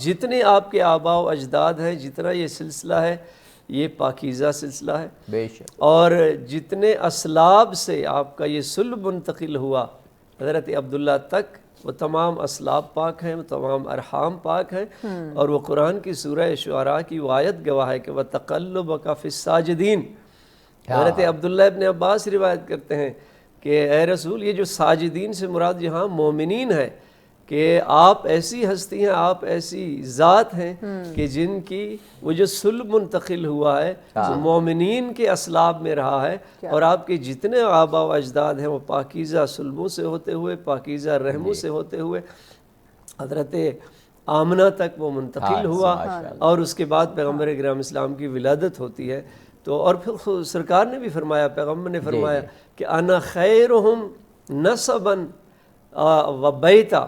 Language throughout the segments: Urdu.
جتنے آپ کے آباء و اجداد ہیں، جتنا یہ سلسلہ ہے یہ پاکیزہ سلسلہ ہے، بے شک، اور جتنے اسلاب سے آپ کا یہ سلب منتقل ہوا حضرت عبداللہ تک، وہ تمام اسلاب پاک ہیں، وہ تمام ارحام پاک ہیں، اور وہ قرآن کی سورہ شعراء کی وہ آیت گواہ ہے کہ وَتَقَلُّبَكَ فِي السَّاجِدِينَ۔ حضرت عبداللہ ابن عباس روایت کرتے ہیں کہ اے رسول، یہ جو ساجدین سے مراد یہاں مومنین ہے، کہ آپ ایسی ہستی ہیں، آپ ایسی ذات ہیں کہ جن کی وہ جو سلب منتقل ہوا ہے وہ مومنین کے اسلاب میں رہا ہے، اور آپ کے جتنے آباء و اجداد ہیں وہ پاکیزہ سلبوں سے ہوتے ہوئے، پاکیزہ رحموں سے ہوتے ہوئے حضرت آمنہ تک وہ منتقل ہوا، اور اس کے بعد پیغمبر اکرم اسلام کی ولادت ہوتی ہے۔ تو اور پھر سرکار نے بھی فرمایا، پیغمبر نے فرمایا کہ انا خیرہم نسبا و بیتا،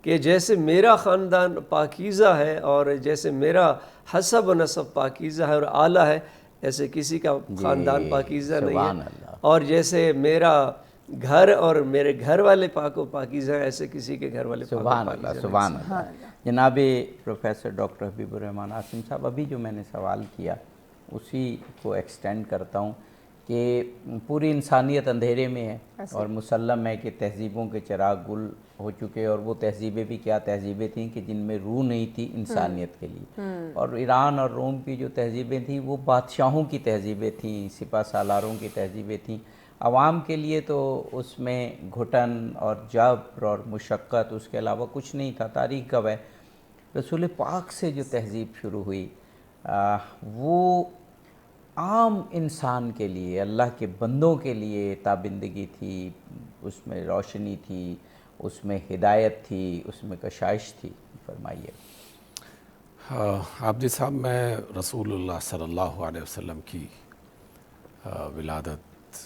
کہ جیسے میرا خاندان پاکیزہ ہے اور جیسے میرا حسب و نسب پاکیزہ ہے اور اعلیٰ ہے، ایسے کسی کا خاندان پاکیزہ نہیں ہے، اور جیسے میرا گھر اور میرے گھر والے پاک و پاکیزہ ہیں، ایسے کسی کے گھر والے پاک و سبحان پاکیزہ اللہ، سبحان اللہ۔ جناب پروفیسر ڈاکٹر حبیب الرحمن عاصم صاحب، ابھی جو میں نے سوال کیا اسی کو ایکسٹینڈ کرتا ہوں کہ پوری انسانیت اندھیرے میں ہے، اور مسلم ہے کہ تہذیبوں کے چراغ گل ہو چکے، اور وہ تہذیبیں بھی کیا تہذیبیں تھیں کہ جن میں روح نہیں تھی انسانیت کے لیے، اور ایران اور روم کی جو تہذیبیں تھیں وہ بادشاہوں کی تہذیبیں تھیں، سپہ سالاروں کی تہذیبیں تھیں، عوام کے لیے تو اس میں گھٹن اور جبر اور مشقت، اس کے علاوہ کچھ نہیں تھا۔ تاریخ گواہ ہے رسول پاک سے جو تہذیب شروع ہوئی وہ عام انسان کے لیے، اللہ کے بندوں کے لیے تابندگی تھی، اس میں روشنی تھی، اس میں ہدایت تھی، اس میں کشائش تھی۔ فرمائیے۔ آپ جی صاحب، میں رسول اللہ صلی اللہ علیہ وسلم کی ولادت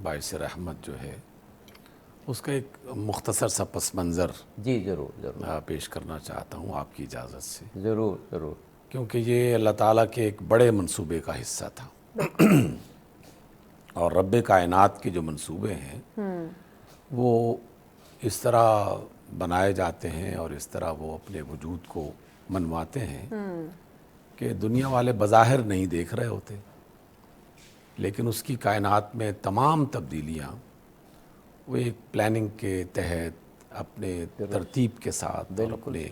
باعث رحمت جو ہے اس کا ایک مختصر سا پس منظر جی ضرور ضرور پیش کرنا چاہتا ہوں آپ کی اجازت سے، ضرور ضرور، کیونکہ یہ اللہ تعالیٰ کے ایک بڑے منصوبے کا حصہ تھا، اور رب کائنات کے جو منصوبے ہیں وہ اس طرح بنائے جاتے ہیں اور اس طرح وہ اپنے وجود کو منواتے ہیں کہ دنیا والے بظاہر نہیں دیکھ رہے ہوتے، لیکن اس کی کائنات میں تمام تبدیلیاں وہ ایک پلاننگ کے تحت اپنے ترتیب کے ساتھ اور اپنے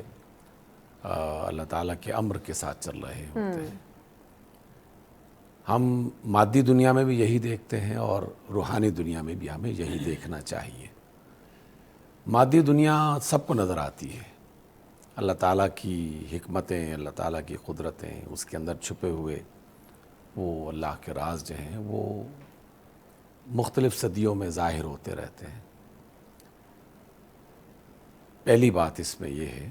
اللہ تعالیٰ کے امر کے ساتھ چل رہے ہوتے ہیں۔ ہم مادی دنیا میں بھی یہی دیکھتے ہیں اور روحانی دنیا میں بھی ہمیں یہی دیکھنا چاہیے۔ مادی دنیا سب کو نظر آتی ہے، اللہ تعالیٰ کی حکمتیں، اللہ تعالیٰ کی قدرتیں، اس کے اندر چھپے ہوئے وہ اللہ کے راز جو ہیں وہ مختلف صدیوں میں ظاہر ہوتے رہتے ہیں۔ پہلی بات اس میں یہ ہے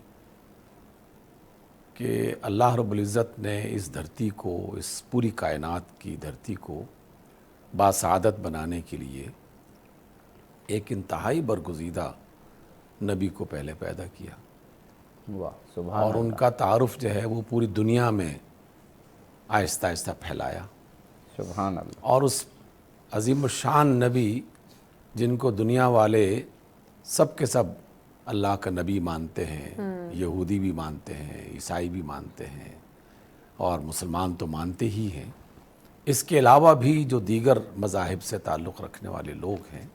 کہ اللہ رب العزت نے اس دھرتی کو، اس پوری کائنات کی دھرتی کو باسعادت بنانے کے لیے ایک انتہائی برگزیدہ نبی کو پہلے پیدا کیا، واہ سبحان اور ان کا تعارف جو ہے وہ پوری دنیا میں آہستہ آہستہ پھیلایا، سبحان اللہ، اور اس عظیم الشان نبی جن کو دنیا والے سب کے سب اللہ کا نبی مانتے ہیں، یہودی بھی مانتے ہیں، عیسائی بھی مانتے ہیں، اور مسلمان تو مانتے ہی ہیں، اس کے علاوہ بھی جو دیگر مذاہب سے تعلق رکھنے والے لوگ ہیں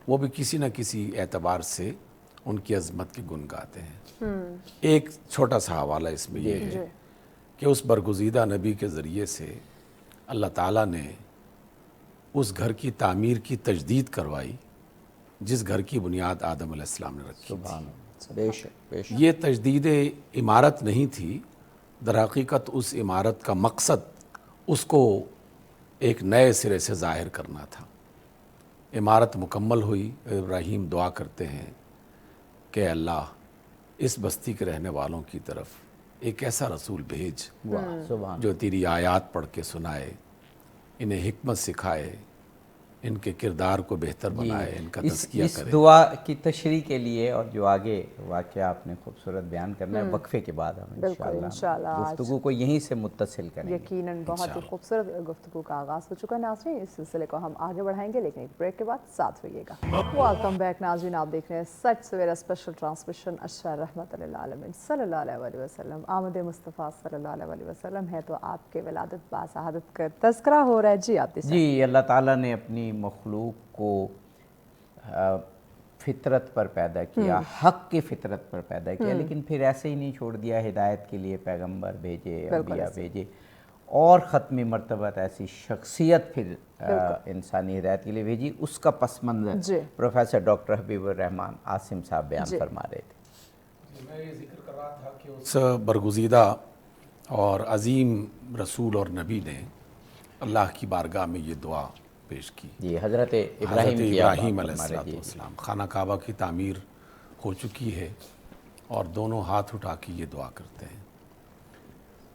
وہ بھی کسی نہ کسی اعتبار سے ان کی عظمت کے گن گاتے ہیں۔ ایک چھوٹا سا حوالہ اس میں یہ ہے کہ اس برگزیدہ نبی کے ذریعے سے اللہ تعالیٰ نے اس گھر کی تعمیر کی تجدید کروائی جس گھر کی بنیاد آدم علیہ السلام نے رکھی تھی۔ سبحان اللہ، بے شک بے شک، یہ تجدید عمارت نہیں تھی، در حقیقت اس عمارت کا مقصد اس کو ایک نئے سرے سے ظاہر کرنا تھا۔ عمارت مکمل ہوئی، ابراہیم دعا کرتے ہیں کہ اللہ اس بستی کے رہنے والوں کی طرف ایک ایسا رسول بھیج واہ سبحان جو تیری آیات پڑھ کے سنائے، انہیں حکمت سکھائے، ان کے کردار کو بہتر بنائے، ان کا تزکیہ اس کرے۔ دعا کی تشریح کے لیے اور جو آگے واقعہ آپ نے خوبصورت بیان کرنا ہے، وقفے کے بعد ہم انشاءاللہ گفتگو کو یہیں سے متصل کریں گے۔ یقیناً بہت ہی خوبصورت گفتگو کا آغاز ہو چکا ہے ناظرین، اس سلسلے کو ہم آگے بڑھائیں گے لیکن ایک بریک کے بعد ساتھ رہیے گا۔ ویلکم بیک ناظرین، آپ دیکھ رہے ہیں سچ سویرا اسپیشل ٹرانسمیشن اشرار رحمت للعالمین صلی اللہ علیہ وسلم۔ آمد مصطفیٰ صلی اللہ علیہ وسلم ہے تو آپ کے ولادت باسعادت کا تذکرہ ہو رہا ہے۔ جی آپ جی، اللہ تعالیٰ نے اپنی مخلوق کو فطرت پر پیدا کیا، حق کی فطرت پر پیدا کیا، لیکن پھر ایسے ہی نہیں چھوڑ دیا، ہدایت کے لیے پیغمبر بھیجے، انبیاء بھیجے، اور ختمی مرتبہ ایسی شخصیت پھر انسانی ہدایت کے لیے بھیجی۔ اس کا پس منظر پروفیسر ڈاکٹر حبیب الرحمان عاصم صاحب بیان فرما رہے تھے۔ میں یہ ذکر کر رہا تھا کہ اس برگزیدہ اور عظیم رسول اور نبی نے اللہ کی بارگاہ میں یہ دعا پیش کی۔ جی، حضرت حضرت ابراہیم علیہ ابراہیم السلام، خانہ کعبہ کی تعمیر ہو چکی ہے اور دونوں ہاتھ اٹھا کے یہ دعا کرتے ہیں۔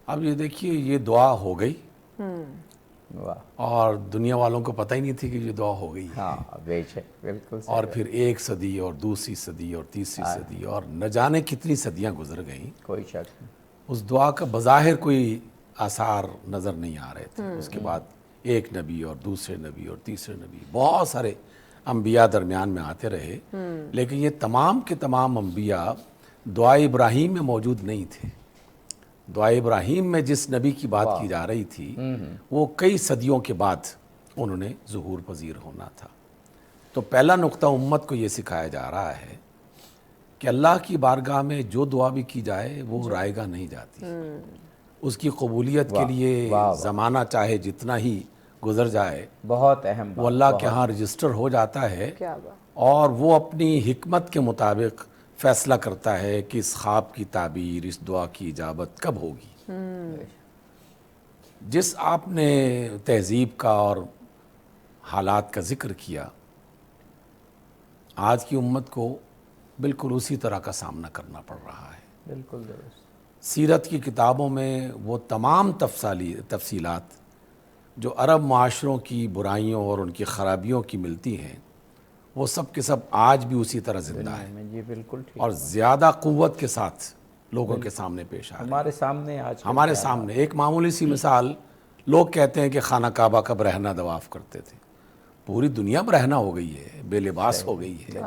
اب یہ دیکھیے، یہ دعا ہو گئی اور دنیا والوں کو پتہ ہی نہیں تھی کہ یہ دعا ہو گئی ہے۔ ہاں بے شک، بالکل اور پھر 1 صدی اور دوسری صدی اور تیسری صدی اور نہ جانے کتنی صدیاں گزر گئیں، کوئی شک نہیں۔ اس دعا کا بظاہر کوئی آثار نظر نہیں آ رہے تھے۔ اس کے بعد ایک نبی اور دوسرے نبی اور تیسرے نبی، بہت سارے انبیاء درمیان میں آتے رہے، لیکن یہ تمام کے تمام انبیاء دعا ابراہیم میں موجود نہیں تھے۔ دعا ابراہیم میں جس نبی کی بات کی جا رہی تھی وہ کئی صدیوں کے بعد انہوں نے ظہور پذیر ہونا تھا۔ تو پہلا نقطہ امت کو یہ سکھایا جا رہا ہے کہ اللہ کی بارگاہ میں جو دعا بھی کی جائے وہ رائے گاہ نہیں جاتی۔ اس کی قبولیت کے لیے زمانہ چاہے جتنا ہی گزر جائے، بہت اہم وہ اللہ کے ہاں رجسٹر ہو جاتا ہے، اور وہ اپنی حکمت کے مطابق فیصلہ کرتا ہے کہ اس خواب کی تعبیر، اس دعا کی اجابت کب ہوگی۔ جس آپ نے تہذیب کا اور حالات کا ذکر کیا، آج کی امت کو بالکل اسی طرح کا سامنا کرنا پڑ رہا ہے۔ بالکل درست۔ سیرت کی کتابوں میں وہ تمام تفصیلات جو عرب معاشروں کی برائیوں اور ان کی خرابیوں کی ملتی ہیں، وہ سب کے سب آج بھی اسی طرح زندہ ہیں، جی بالکل ٹھیک، اور زیادہ قوت کے ساتھ لوگوں کے سامنے پیش آ رہے ہیں۔ ہمارے سامنے آج ہمارے سامنے ایک معمولی سی مثال، لوگ کہتے ہیں کہ خانہ کعبہ کا برہنہ طواف کرتے تھے۔ پوری دنیا برہنہ ہو گئی ہے، بے لباس ہو گئی ہے،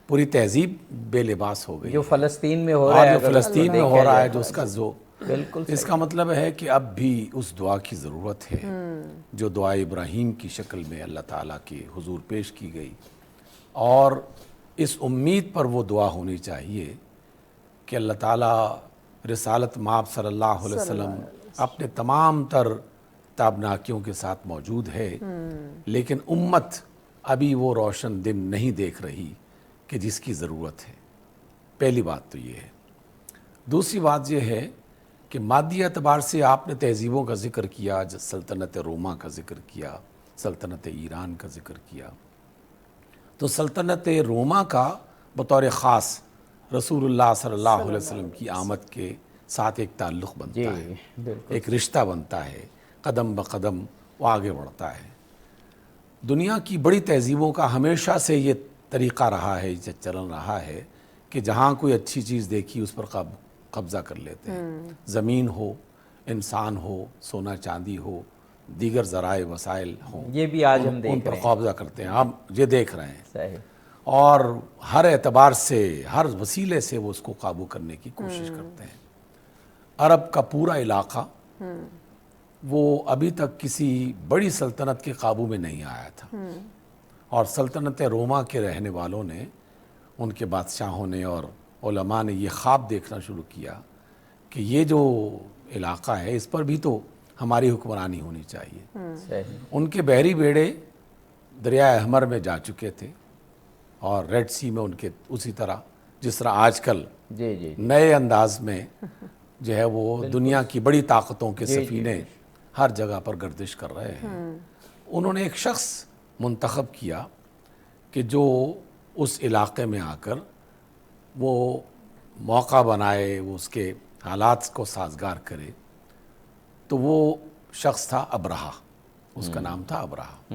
پوری تہذیب بے لباس ہو گئی، جو فلسطین میں ہو رہا ہے، جو فلسطین میں ہو رہا ہے، جو اس کا بالکل، اس کا مطلب ہے کہ اب بھی اس دعا کی ضرورت ہے جو دعا ابراہیم کی شکل میں اللہ تعالیٰ کے حضور پیش کی گئی، اور اس امید پر وہ دعا ہونی چاہیے کہ اللہ تعالیٰ رسالت مآب صلی اللہ علیہ وسلم اپنے تمام تر تابناکیوں کے ساتھ موجود ہے، لیکن امت ابھی وہ روشن دن نہیں دیکھ رہی کہ جس کی ضرورت ہے۔ پہلی بات تو یہ ہے۔ دوسری بات یہ ہے کہ مادی اعتبار سے آپ نے تہذیبوں کا ذکر کیا، سلطنت روما کا ذکر کیا، سلطنت ایران کا ذکر کیا، تو سلطنت روما کا بطور خاص رسول اللہ صلی اللہ علیہ وسلم کی آمد کے ساتھ ایک تعلق بنتا ہے، ایک رشتہ بنتا ہے، قدم بقدم وہ آگے بڑھتا ہے۔ دنیا کی بڑی تہذیبوں کا ہمیشہ سے یہ طریقہ رہا ہے، یہ چلن رہا ہے کہ جہاں کوئی اچھی چیز دیکھی اس پر قبضہ کر لیتے ہیں، زمین ہو، انسان ہو، سونا چاندی ہو، دیگر ذرائع وسائل ہوں، یہ بھی آج ہم ان دیکھ پر رہے ہیں، قبضہ کرتے ہیں، ہم یہ دیکھ رہے ہیں، صحیح، اور ہر اعتبار سے، ہر وسیلے سے وہ اس کو قابو کرنے کی کوشش کرتے ہیں۔ عرب کا پورا علاقہ وہ ابھی تک کسی بڑی سلطنت کے قابو میں نہیں آیا تھا، اور سلطنت روما کے رہنے والوں نے، ان کے بادشاہوں نے اور علماء نے یہ خواب دیکھنا شروع کیا کہ یہ جو علاقہ ہے اس پر بھی تو ہماری حکمرانی ہونی چاہیے۔ صحیح، ان کے بحری بیڑے دریائے احمر میں جا چکے تھے، اور ریڈ سی میں ان کے اسی طرح جس طرح آج کل جی جی، نئے انداز میں جو ہے وہ دنیا کی بڑی طاقتوں کے سفینے ہر جگہ پر گردش کر رہے ہیں۔ انہوں نے ایک شخص منتخب کیا کہ جو اس علاقے میں آ کر وہ موقع بنائے، وہ اس کے حالات کو سازگار کرے، تو وہ شخص تھا ابرہہ، اس کا نام تھا ابرہہ۔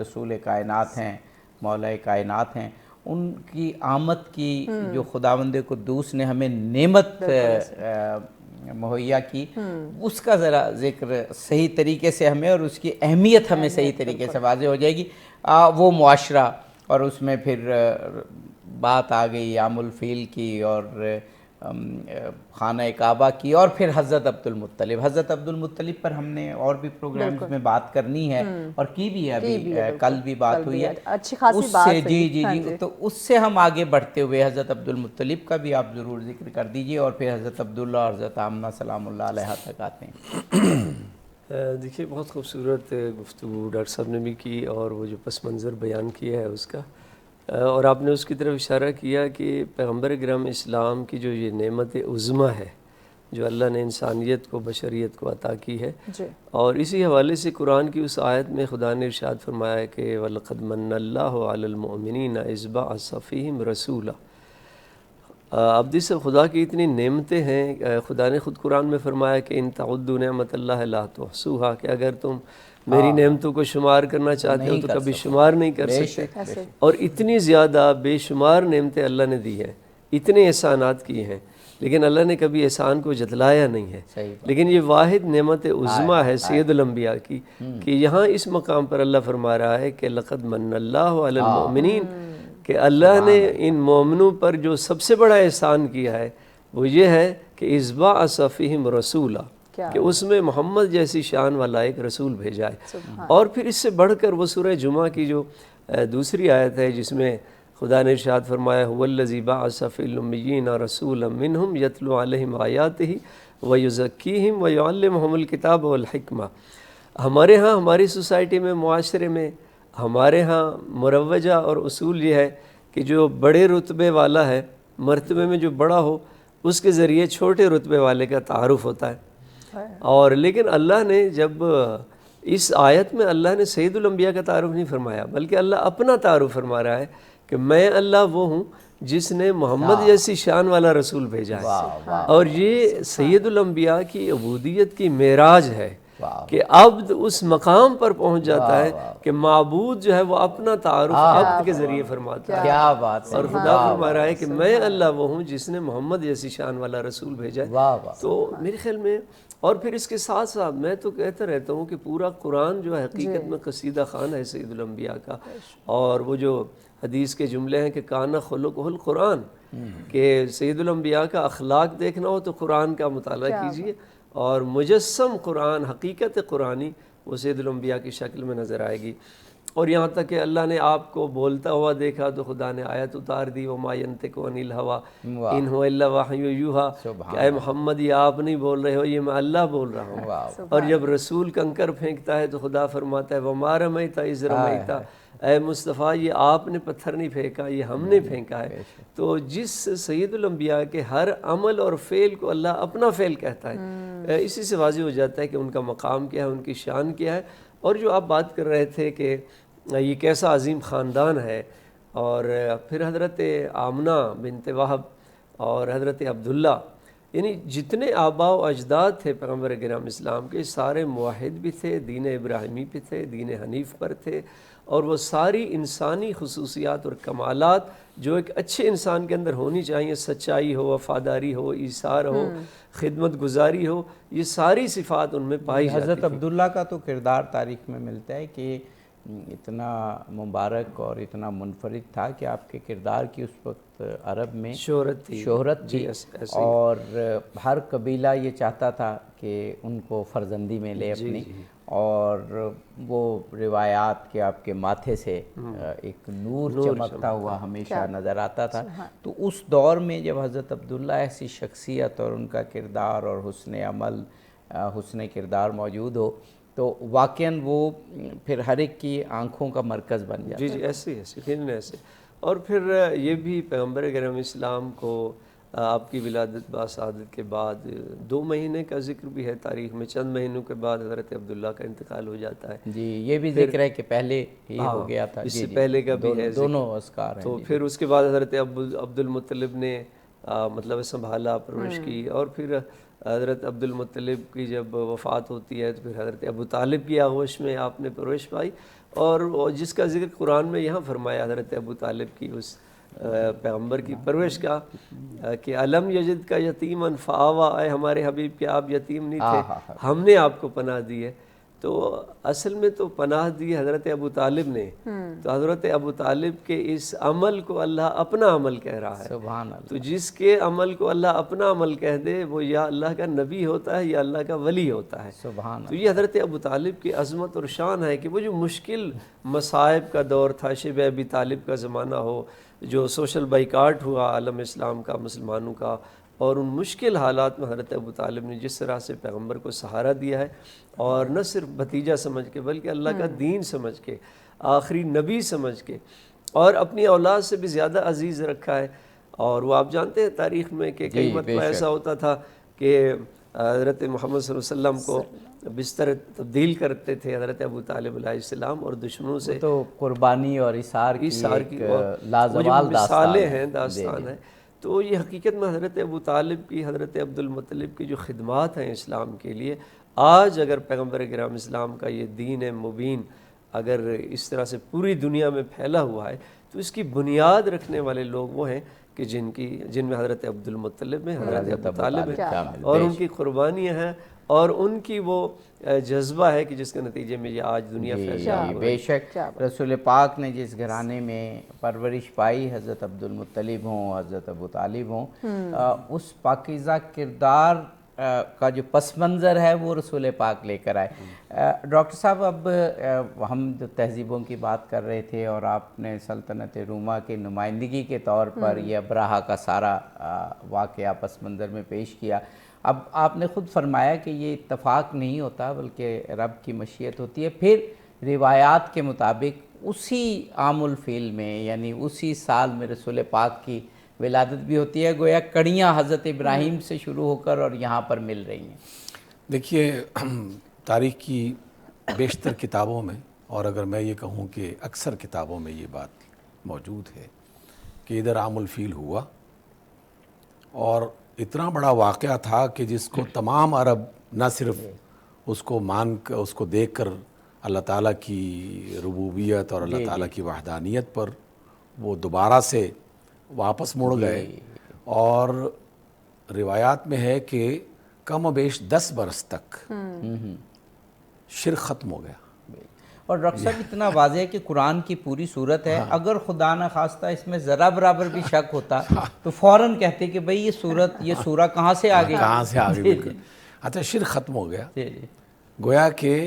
رسول کائنات ہیں، مولا کائنات ہیں، ان کی آمد کی جو خداوند قدوس نے ہمیں نعمت مہیا کی، اس کا ذرا ذکر صحیح طریقے سے ہمیں، اور اس کی اہمیت ہمیں صحیح طریقے سے واضح ہو جائے گی۔ وہ معاشرہ، اور اس میں پھر بات آ گئی یام الفیل کی اور خانہ کعبہ کی، اور پھر حضرت عبد المطلب پر ہم نے اور بھی پروگرامز میں بات کرنی ہے، اور کی بھی ہے، ابھی کل بھی بات ہوئی ہے اچھی خاصی بات ہے۔ جی تو اس سے ہم آگے بڑھتے ہوئے حضرت عبد المطلب کا بھی آپ ضرور ذکر کر دیجئے، اور پھر حضرت عبداللہ اور حضرت آمنہ سلام اللہ علیہ تک آتے ہیں۔ دیکھیے بہت خوبصورت گفتگو ڈاکٹر صاحب نے بھی کی، اور وہ جو پس منظر بیان کیا ہے اس کا، اور آپ نے اس کی طرف اشارہ کیا کہ پیغمبر اکرم اسلام کی جو یہ نعمت عظمیٰ ہے جو اللہ نے انسانیت کو، بشریت کو عطا کی ہے، اور اسی حوالے سے قرآن کی اس آیت میں خدا نے ارشاد فرمایا ہے کہ وَلَقَدْ مَنَّ اللَّهُ عَلَى الْمُؤْمِنِينَ إِذْ بَعَثَ فِيهِمْ رَسُولًا۔ اب جس خدا کی اتنی نعمتیں ہیں، خدا نے خود قرآن میں فرمایا کہ ان تعدوا نعمت اللہ لا تحصوها، کہ اگر تم میری نعمتوں کو شمار کرنا چاہتے ہو تو کبھی شمار نہیں کر سکتے، اور اتنی زیادہ بے شمار نعمتیں اللہ نے دی ہیں، اتنے احسانات کیے ہیں، لیکن اللہ نے کبھی احسان کو جتلایا نہیں ہے۔ لیکن یہ واحد نعمت عظمیٰ ہے سید الانبیاء کی، کہ یہاں اس مقام پر اللہ فرما رہا ہے کہ لقد من اللہ علی المؤمنین، کہ اللہ نے ان مومنوں پر جو سب سے بڑا احسان کیا ہے وہ یہ ہے کہ اذ بعث فیہم رسولا، کہ اس میں محمد جیسی شان والا ایک رسول بھیجا ہے۔ اور پھر اس سے بڑھ کر وہ سورہ جمعہ کی جو دوسری آیت ہے جس میں خدا نے ارشاد فرمایا هو الذی بعث فی الامیین رسولا منہم یتلو علیہم آیاتہ ویزکیہم ویعلمہم الکتاب والحکمہ۔ ہمارے ہاں، ہماری سوسائٹی میں، معاشرے میں، ہمارے ہاں مروجہ اور اصول یہ ہے کہ جو بڑے رتبے والا ہے، مرتبے میں جو بڑا ہو، اس کے ذریعے چھوٹے رتبے والے کا تعارف ہوتا ہے۔ اور لیکن اللہ نے جب اس آیت میں اللہ نے سید الانبیاء کا تعارف نہیں فرمایا، بلکہ اللہ اپنا تعارف فرما رہا ہے کہ میں اللہ وہ ہوں جس نے محمد جیسی شان والا رسول بھیجا ہے، اور یہ سید الانبیاء کی عبودیت کی معراج ہے کہ عبد اس مقام پر پہنچ جاتا ہے کہ معبود جو ہے وہ اپنا تعارف عبد کے ذریعے فرماتا ہے۔ کیا بات ہے! اور خدا فرما رہا ہے کہ میں اللہ وہ ہوں جس نے محمد جیسی شان والا رسول بھیجا ہے۔ تو میرے خیال میں، اور پھر اس کے ساتھ ساتھ میں تو کہتا رہتا ہوں کہ پورا قرآن جو ہے حقیقت میں قصیدہ خوان ہے سید الانبیاء کا، اور وہ جو حدیث کے جملے ہیں کہ کانا خلقہ القرآن، کہ سید الانبیاء کا اخلاق دیکھنا ہو تو قرآن کا مطالعہ کیجئے، اور مجسم قرآن، حقیقت قرآنی وہ سید الانبیاء کی شکل میں نظر آئے گی۔ اور یہاں تک کہ اللہ نے آپ کو بولتا ہوا دیکھا تو خدا نے آیت اتار دی وَمَا يَنْطِقُ عَنِ الْهَوَىٰ إِنْ هُوَ إِلَّا وَحْيٌ يُوحَىٰ، کہ اے محمد یہ آپ نہیں بول رہے ہو، یہ میں اللہ بول رہا ہوں۔ اور جب رسول کنکر پھینکتا ہے تو خدا فرماتا ہے وَمَا رَمَيْتَ إِذْ رَمَيْتَ، اے مصطفیٰ یہ آپ نے پتھر نہیں پھینکا، یہ ہم نے پھینکا ہے۔ تو جس سید الانبیاء کے ہر عمل اور فعل کو اللہ اپنا فعل کہتا ہے، اسی سے واضح ہو جاتا ہے کہ ان کا مقام کیا ہے، ان کی شان کیا ہے۔ اور جو آپ بات کر رہے تھے کہ یہ کیسا عظیم خاندان ہے، اور پھر حضرت آمنہ بنت وہب اور حضرت عبداللہ، یعنی جتنے آباء و اجداد تھے پیغمبر اکرم اسلام کے، سارے موحد بھی تھے، دین ابراہیمی پہ تھے، دین حنیف پر تھے، اور وہ ساری انسانی خصوصیات اور کمالات جو ایک اچھے انسان کے اندر ہونی چاہیے، سچائی ہو، وفاداری ہو، ایثار ہو، خدمت گزاری ہو، یہ ساری صفات ان میں پائی جاتی تھی۔ حضرت عبداللہ کا تو کردار تاریخ میں ملتا ہے کہ اتنا مبارک اور اتنا منفرد تھا کہ آپ کے کردار کی اس وقت عرب میں شہرت تھی، اور ہر قبیلہ یہ چاہتا تھا کہ ان کو فرزندی میں لے اپنی، اور وہ روایات کے آپ کے ماتھے سے ایک نور چمکتا ہوا ہمیشہ نظر آتا تھا۔ تو اس دور میں جب حضرت عبداللہ ایسی شخصیت اور ان کا کردار اور حسن عمل، حسن کردار موجود ہو تو واقعاً وہ پھر ہر ایک کی آنکھوں کا مرکز بن جاتا ہے۔ جی ایسے یقیناً ایسے۔ اور پھر یہ بھی پیغمبر اکرم اسلام کو آپ کی ولادت باسعادت کے بعد 2 مہینے کا ذکر بھی ہے تاریخ میں، چند مہینوں کے بعد حضرت عبداللہ کا انتقال ہو جاتا ہے۔ جی یہ بھی ذکر ہے کہ پہلے ہی ہو گیا تھا، اس سے پہلے کا بھی ہے، دونوں اذکار ہیں۔ تو پھر اس کے بعد حضرت عبد المطلب نے مطلب سنبھالا، پرورش کی، اور پھر حضرت عبد المطلب کی جب وفات ہوتی ہے تو پھر حضرت ابو طالب کی آغوش میں آپ نے پرورش پائی، اور جس کا ذکر قرآن میں یہاں فرمایا حضرت ابو طالب کی اس پیغمبر کی پرورش کا کہ علم یجد کا یتیمن فآوا، اے ہمارے حبیب کہ آپ یتیم نہیں تھے، ہم نے آپ کو پناہ دی ہے۔ تو اصل میں تو پناہ دی حضرت ابو طالب نے، تو حضرت ابو طالب کے اس عمل کو اللہ اپنا عمل کہہ رہا ہے۔ سبحان اللہ۔ تو جس کے عمل کو اللہ اپنا عمل کہہ دے وہ یا اللہ کا نبی ہوتا ہے یا اللہ کا ولی ہوتا ہے۔ سبحان اللہ۔ تو یہ حضرت ابو طالب کی عظمت اور شان ہے کہ وہ جو مشکل مصائب کا دور تھا، شیب ابی طالب کا زمانہ ہو، جو سوشل بائیکاٹ ہوا عالم اسلام کا، مسلمانوں کا، اور ان مشکل حالات میں حضرت ابو طالب نے جس طرح سے پیغمبر کو سہارا دیا ہے، اور نہ صرف بھتیجا سمجھ کے بلکہ اللہ کا دین سمجھ کے، آخری نبی سمجھ کے، اور اپنی اولاد سے بھی زیادہ عزیز رکھا ہے۔ اور وہ آپ جانتے ہیں تاریخ میں کہ کئی مرتبہ ایسا ہوتا تھا کہ حضرت محمد صلی اللہ علیہ وسلم کو بستر تبدیل کرتے تھے حضرت ابو طالب علیہ السلام، اور دشمنوں سے تو قربانی اور اثار کی لازوال مثالیں ہیں، داستان ہے۔ تو یہ حقیقت میں حضرت ابو طالب کی، حضرت عبد المطلب کی جو خدمات ہیں اسلام کے لیے، آج اگر پیغمبر کرام اسلام کا یہ دین مبین اگر اس طرح سے پوری دنیا میں پھیلا ہوا ہے تو اس کی بنیاد رکھنے والے لوگ وہ ہیں کہ جن میں حضرت عبد المطلب میں حضرت ابو طالب ہیں، اور ان کی قربانیاں ہیں، اور ان کی وہ جذبہ ہے کہ جس کے نتیجے میں یہ آج دنیا پھیلا ہوا ہے۔ بے شک رسول پاک نے جس گھرانے میں پرورش پائی، حضرت عبد المطلب ہوں، حضرت ابو طالب ہوں، اس پاکیزہ کردار کا جو پس منظر ہے وہ رسول پاک لے کر آئے۔ ڈاکٹر صاحب، اب ہم جو تہذیبوں کی بات کر رہے تھے اور آپ نے سلطنت روما کے نمائندگی کے طور پر یہ ابراہہ کا سارا واقعہ پس منظر میں پیش کیا، اب آپ نے خود فرمایا کہ یہ اتفاق نہیں ہوتا بلکہ رب کی مشیت ہوتی ہے۔ پھر روایات کے مطابق اسی عام الفیل میں، یعنی اسی سال میں رسول پاک کی ولادت بھی ہوتی ہے، گویا کڑیاں حضرت ابراہیم سے شروع ہو کر اور یہاں پر مل رہی ہیں۔ دیکھیے، تاریخ کی بیشتر کتابوں میں، اور اگر میں یہ کہوں کہ اکثر کتابوں میں یہ بات موجود ہے کہ ادھر عام الفیل ہوا، اور اتنا بڑا واقعہ تھا کہ جس کو تمام عرب نہ صرف اس کو مان کر، اس کو دیکھ کر اللہ تعالیٰ کی ربوبیت اور اللہ تعالیٰ کی وحدانیت پر وہ دوبارہ سے واپس مڑ گئے، اور روایات میں ہے کہ کم و بیش 10 برس تک شرک ختم ہو گیا۔ اور ڈاکٹر صاحب اتنا واضح ہے کہ قرآن کی پوری صورت ہے، اگر خدا نہ خواستہ اس میں ذرا برابر بھی شک ہوتا تو فوراً کہتے کہ بھئی یہ سورہ کہاں سے آگے، کہاں سے آگے بالکل۔ اچھا، شرک ختم ہو گیا، گویا کہ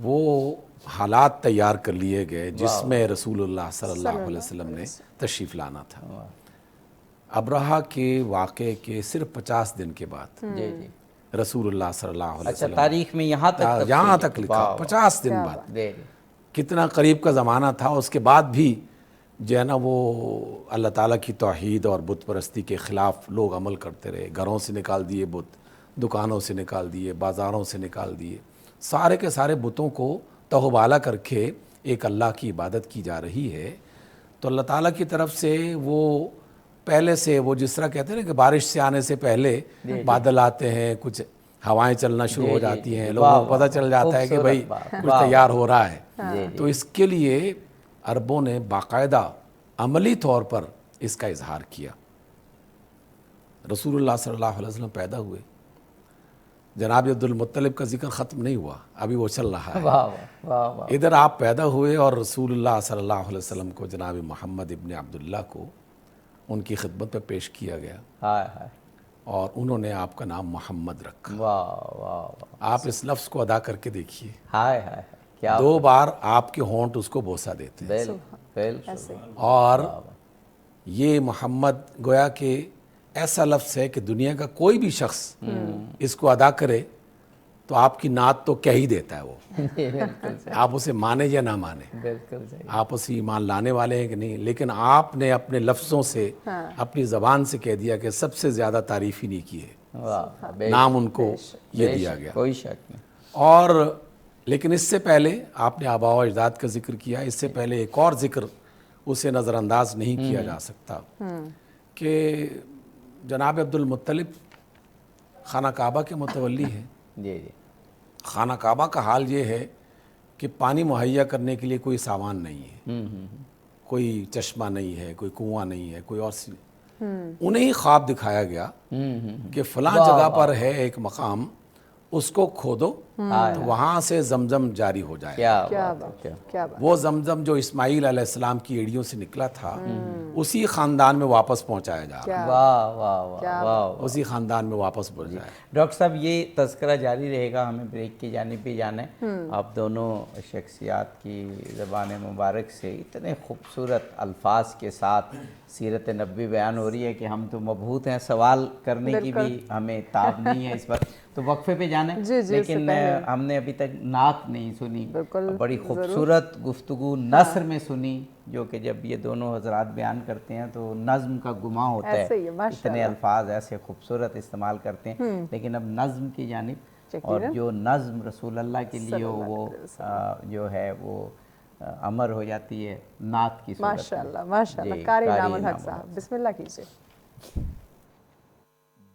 وہ حالات تیار کر لیے گئے جس میں رسول اللہ صلی اللہ علیہ وسلم نے تشریف لانا تھا۔ ابراہہ کے واقعے کے صرف 50 دن کے بعد رسول اللہ صلی اللہ علیہ وسلم، تاریخ میں یہاں تک لکھا 50 دن بعد، کتنا قریب کا زمانہ تھا۔ اس کے بعد بھی جو ہے نا وہ اللہ تعالیٰ کی توحید اور بت پرستی کے خلاف لوگ عمل کرتے رہے، گھروں سے نکال دیے بت، دکانوں سے نکال دیے، بازاروں سے نکال دیے، سارے کے سارے بتوں کو تہوبالا کر کے ایک اللہ کی عبادت کی جا رہی ہے۔ تو اللہ تعالیٰ کی طرف سے وہ پہلے سے، وہ جس طرح کہتے ہیں نا کہ بارش سے آنے سے پہلے بادل آتے ہیں، کچھ ہوائیں چلنا شروع ہو جاتی ہیں، لوگوں کو پتہ چل جاتا ہے کہ بھئی کچھ تیار ہو رہا ہے۔ تو اس کے لیے عربوں نے باقاعدہ عملی طور پر اس کا اظہار کیا۔ رسول اللہ صلی اللہ علیہ وسلم پیدا ہوئے، جناب عبد المطلب کا ذکر ختم نہیں ہوا، ابھی وہ چل رہا ہے۔ ادھر آپ پیدا ہوئے اور رسول اللہ صلی اللہ علیہ وسلم کو، جناب محمد ابن عبداللہ کو ان کی خدمت میں پیش کیا گیا، اور انہوں نے آپ کا نام محمد رکھا۔ آپ اس لفظ کو ادا کر کے دیکھیے، 2 بار آپ کے ہونٹ اس کو بوسہ دیتے ہیں، اور یہ محمد گویا کہ ایسا لفظ ہے کہ دنیا کا کوئی بھی شخص اس کو ادا کرے تو آپ کی نعت تو کہہ ہی دیتا ہے وہ، آپ اسے مانے یا نہ مانے، آپ اسے ایمان لانے والے ہیں کہ نہیں، لیکن آپ نے اپنے لفظوں سے، اپنی زبان سے کہہ دیا کہ سب سے زیادہ تعریف ہی نہیں کی ہے، نام ان کو یہ دیا گیا۔ کوئی شک نہیں۔ اور لیکن اس سے پہلے آپ نے آباء و اجداد کا ذکر کیا، اس سے پہلے ایک اور ذکر اسے نظر انداز نہیں کیا جا سکتا کہ جناب عبد المطلب خانہ کعبہ کے متولی ہیں۔ خانہ کعبہ کا حال یہ ہے کہ پانی مہیا کرنے کے لیے کوئی سامان نہیں ہے، کوئی چشمہ نہیں ہے، کوئی کنواں نہیں ہے، کوئی اور انہیں ہی خواب دکھایا گیا کہ فلاں جگہ پر ہے ایک مقام، اس کو کھودو تو وہاں سے زمزم جاری ہو جائے. کیا بات، کیا بات. وہ زمزم جو اسماعیل علیہ السلام کی ایڑیوں سے نکلا تھا اسی خاندان میں واپس پہنچایا جا رہا ہے. واہ واہ واہ. اسی خاندان میں واپس پہنچایا. ڈاکٹر صاحب یہ تذکرہ جاری رہے گا، ہمیں بریک کی جانب بھی جانا ہے. آپ دونوں شخصیات کی زبان مبارک سے اتنے خوبصورت الفاظ کے ساتھ سیرت نبوی بیان ہو رہی ہے کہ ہم تو مبہوت ہیں، سوال کرنے کی بھی ہمیں تاب نہیں ہے اس وقت. تو وقفے پہ جانا ہے، لیکن ہم نے ابھی تک نعت نہیں سنی. بڑی خوبصورت گفتگو نثر میں سنی، جو کہ جب یہ دونوں حضرات بیان کرتے ہیں تو نظم کا گماں ہوتا ہے، اتنے الفاظ ایسے خوبصورت استعمال کرتے ہیں. لیکن اب نظم کی جانب، اور جو نظم رسول اللہ کے لیے وہ جو ہے وہ امر ہو جاتی ہے نعت کی صورت میں. ماشاءاللہ ماشاءاللہ. قاری انعام الحق صاحب بسم اللہ کیجئے.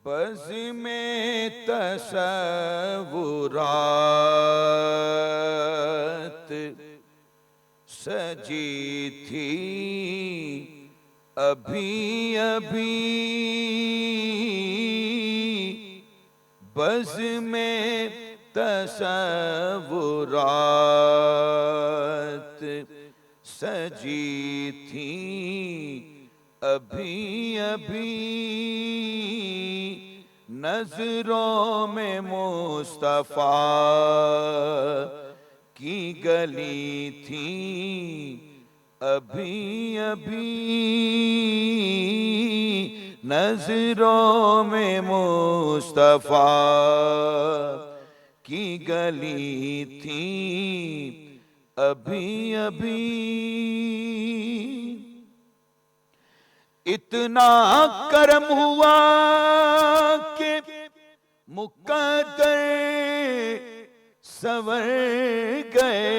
بزم تصورات سجی تھی ابھی ابھی، بزم تصورات سجی تھی ابھی ابھی، نظروں میں مصطفیٰ کی گلی تھی ابھی ابھی، نظروں میں مصطفیٰ کی گلی تھی ابھی ابھی، اتنا کرم ہوا کہ مقدر سنور گئے،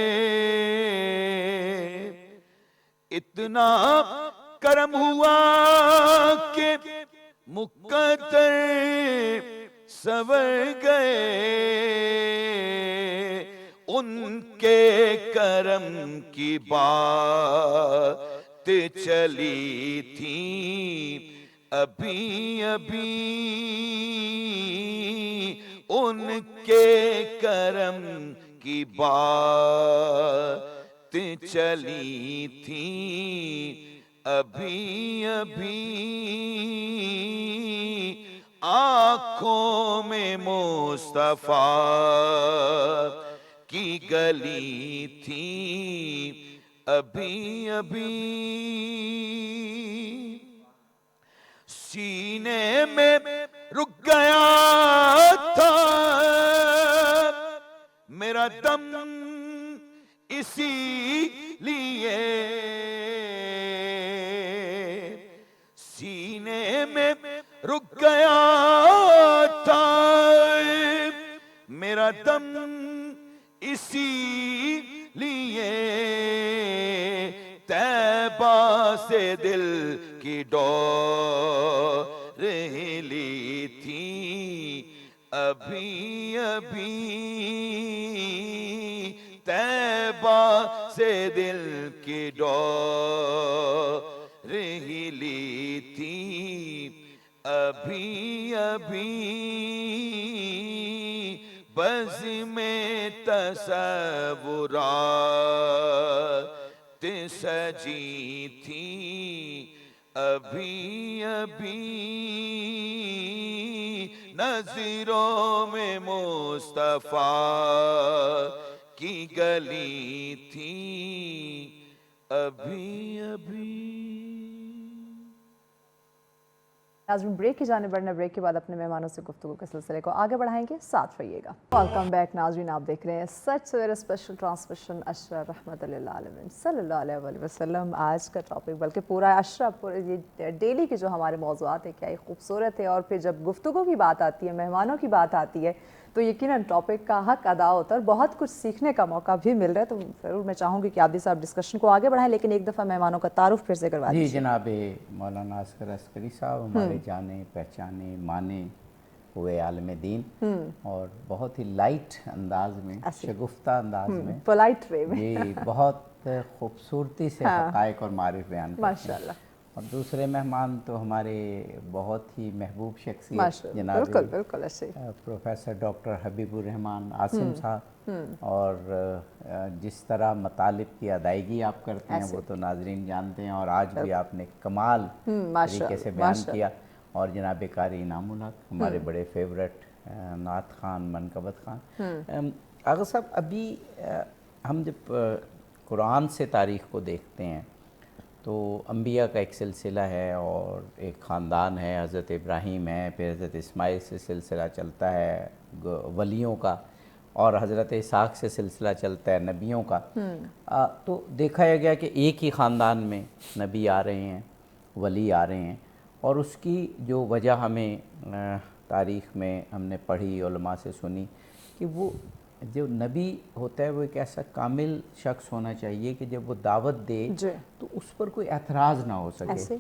اتنا کرم ہوا کہ مقدر سنور گئے، ان کے کرم کی بات چلی تھی ابھی ابھی، ان کے کرم کی بات چلی تھی ابھی ابھی، آنکھوں میں مصطفیٰ کی گلی تھی ابھی ابھی، سینے میں رک گیا تھا میرا دم اسی لیے، سینے میں رک گیا تھا میرا دم اسی لیے، طیبہ سے دل کی ڈور ہلی تھی ابھی ابھی، طیبہ سے دل کی ڈور ہلی تھی ابھی ابھی، بزم تصورات سجی تھی ابھی ابھی، نظروں میں مصطفیٰ کی گلی تھی ابھی ابھی. ناظرین بریک کی جانب بڑھنا، بریک کے بعد اپنے مہمانوں سے گفتگو کے سلسلے کو آگے بڑھائیں گے، ساتھ رہیے گا. ویلکم بیک ناظرین، آپ دیکھ رہے ہیں سچ سویرے اسپیشل ٹرانسمیشن اشرا رحمت للعالمین صلی اللہ علیہ وسلم. آج کا ٹاپک بلکہ پورا اشرا، یہ ڈیلی کے جو ہمارے موضوعات ہیں کیا یہ خوبصورت ہے، اور پھر جب گفتگو کی بات آتی ہے، مہمانوں کی بات آتی ہے تو یقیناً ٹاپک کا حق ادا ہوتا ہے اور بہت کچھ سیکھنے کا موقع بھی مل رہا ہے. تو ضرور میں چاہوں گی کہ عابدی صاحب ڈسکشن کو آگے بڑھائیں، لیکن ایک دفعہ مہمانوں کا تعارف پھر سے کروا دیجیے. جی جناب مولانا اصغر عسکری صاحب، ہمارے جانے پہچانے مانے ہوئے عالم دین، اور بہت ہی لائٹ انداز میں، شگفتہ انداز میں، پولائٹ وے میں، جی بہت خوبصورتی سے حقائق اور معارف بیان کرتے ہیں ماشاءاللہ۔ اور دوسرے مہمان تو ہمارے بہت ہی محبوب شخصیت جناب بالکل بالکل اچھے پروفیسر ڈاکٹر حبیب الرحمان عاصم صاحب، اور جس طرح مطالب کی ادائیگی آپ کرتے ہیں وہ تو ناظرین جانتے ہیں، اور آج بھی آپ نے کمال طریقے سے بیان کیا۔ اور جناب قاری انعام الحق ہمارے بڑے فیورٹ نعت خوان منقبت خوان۔ آغا صاحب، ابھی ہم جب قرآن سے تاریخ کو دیکھتے ہیں تو انبیاء کا ایک سلسلہ ہے اور ایک خاندان ہے، حضرت ابراہیم ہے، پھر حضرت اسماعیل سے سلسلہ چلتا ہے ولیوں کا، اور حضرت اسحاق سے سلسلہ چلتا ہے نبیوں کا۔ تو دیکھا گیا کہ ایک ہی خاندان میں نبی آ رہے ہیں، ولی آ رہے ہیں، اور اس کی جو وجہ ہمیں تاریخ میں ہم نے پڑھی، علماء سے سنی، کہ وہ جو نبی ہوتا ہے وہ ایک ایسا کامل شخص ہونا چاہیے کہ جب وہ دعوت دے تو اس پر کوئی اعتراض نہ ہو سکے۔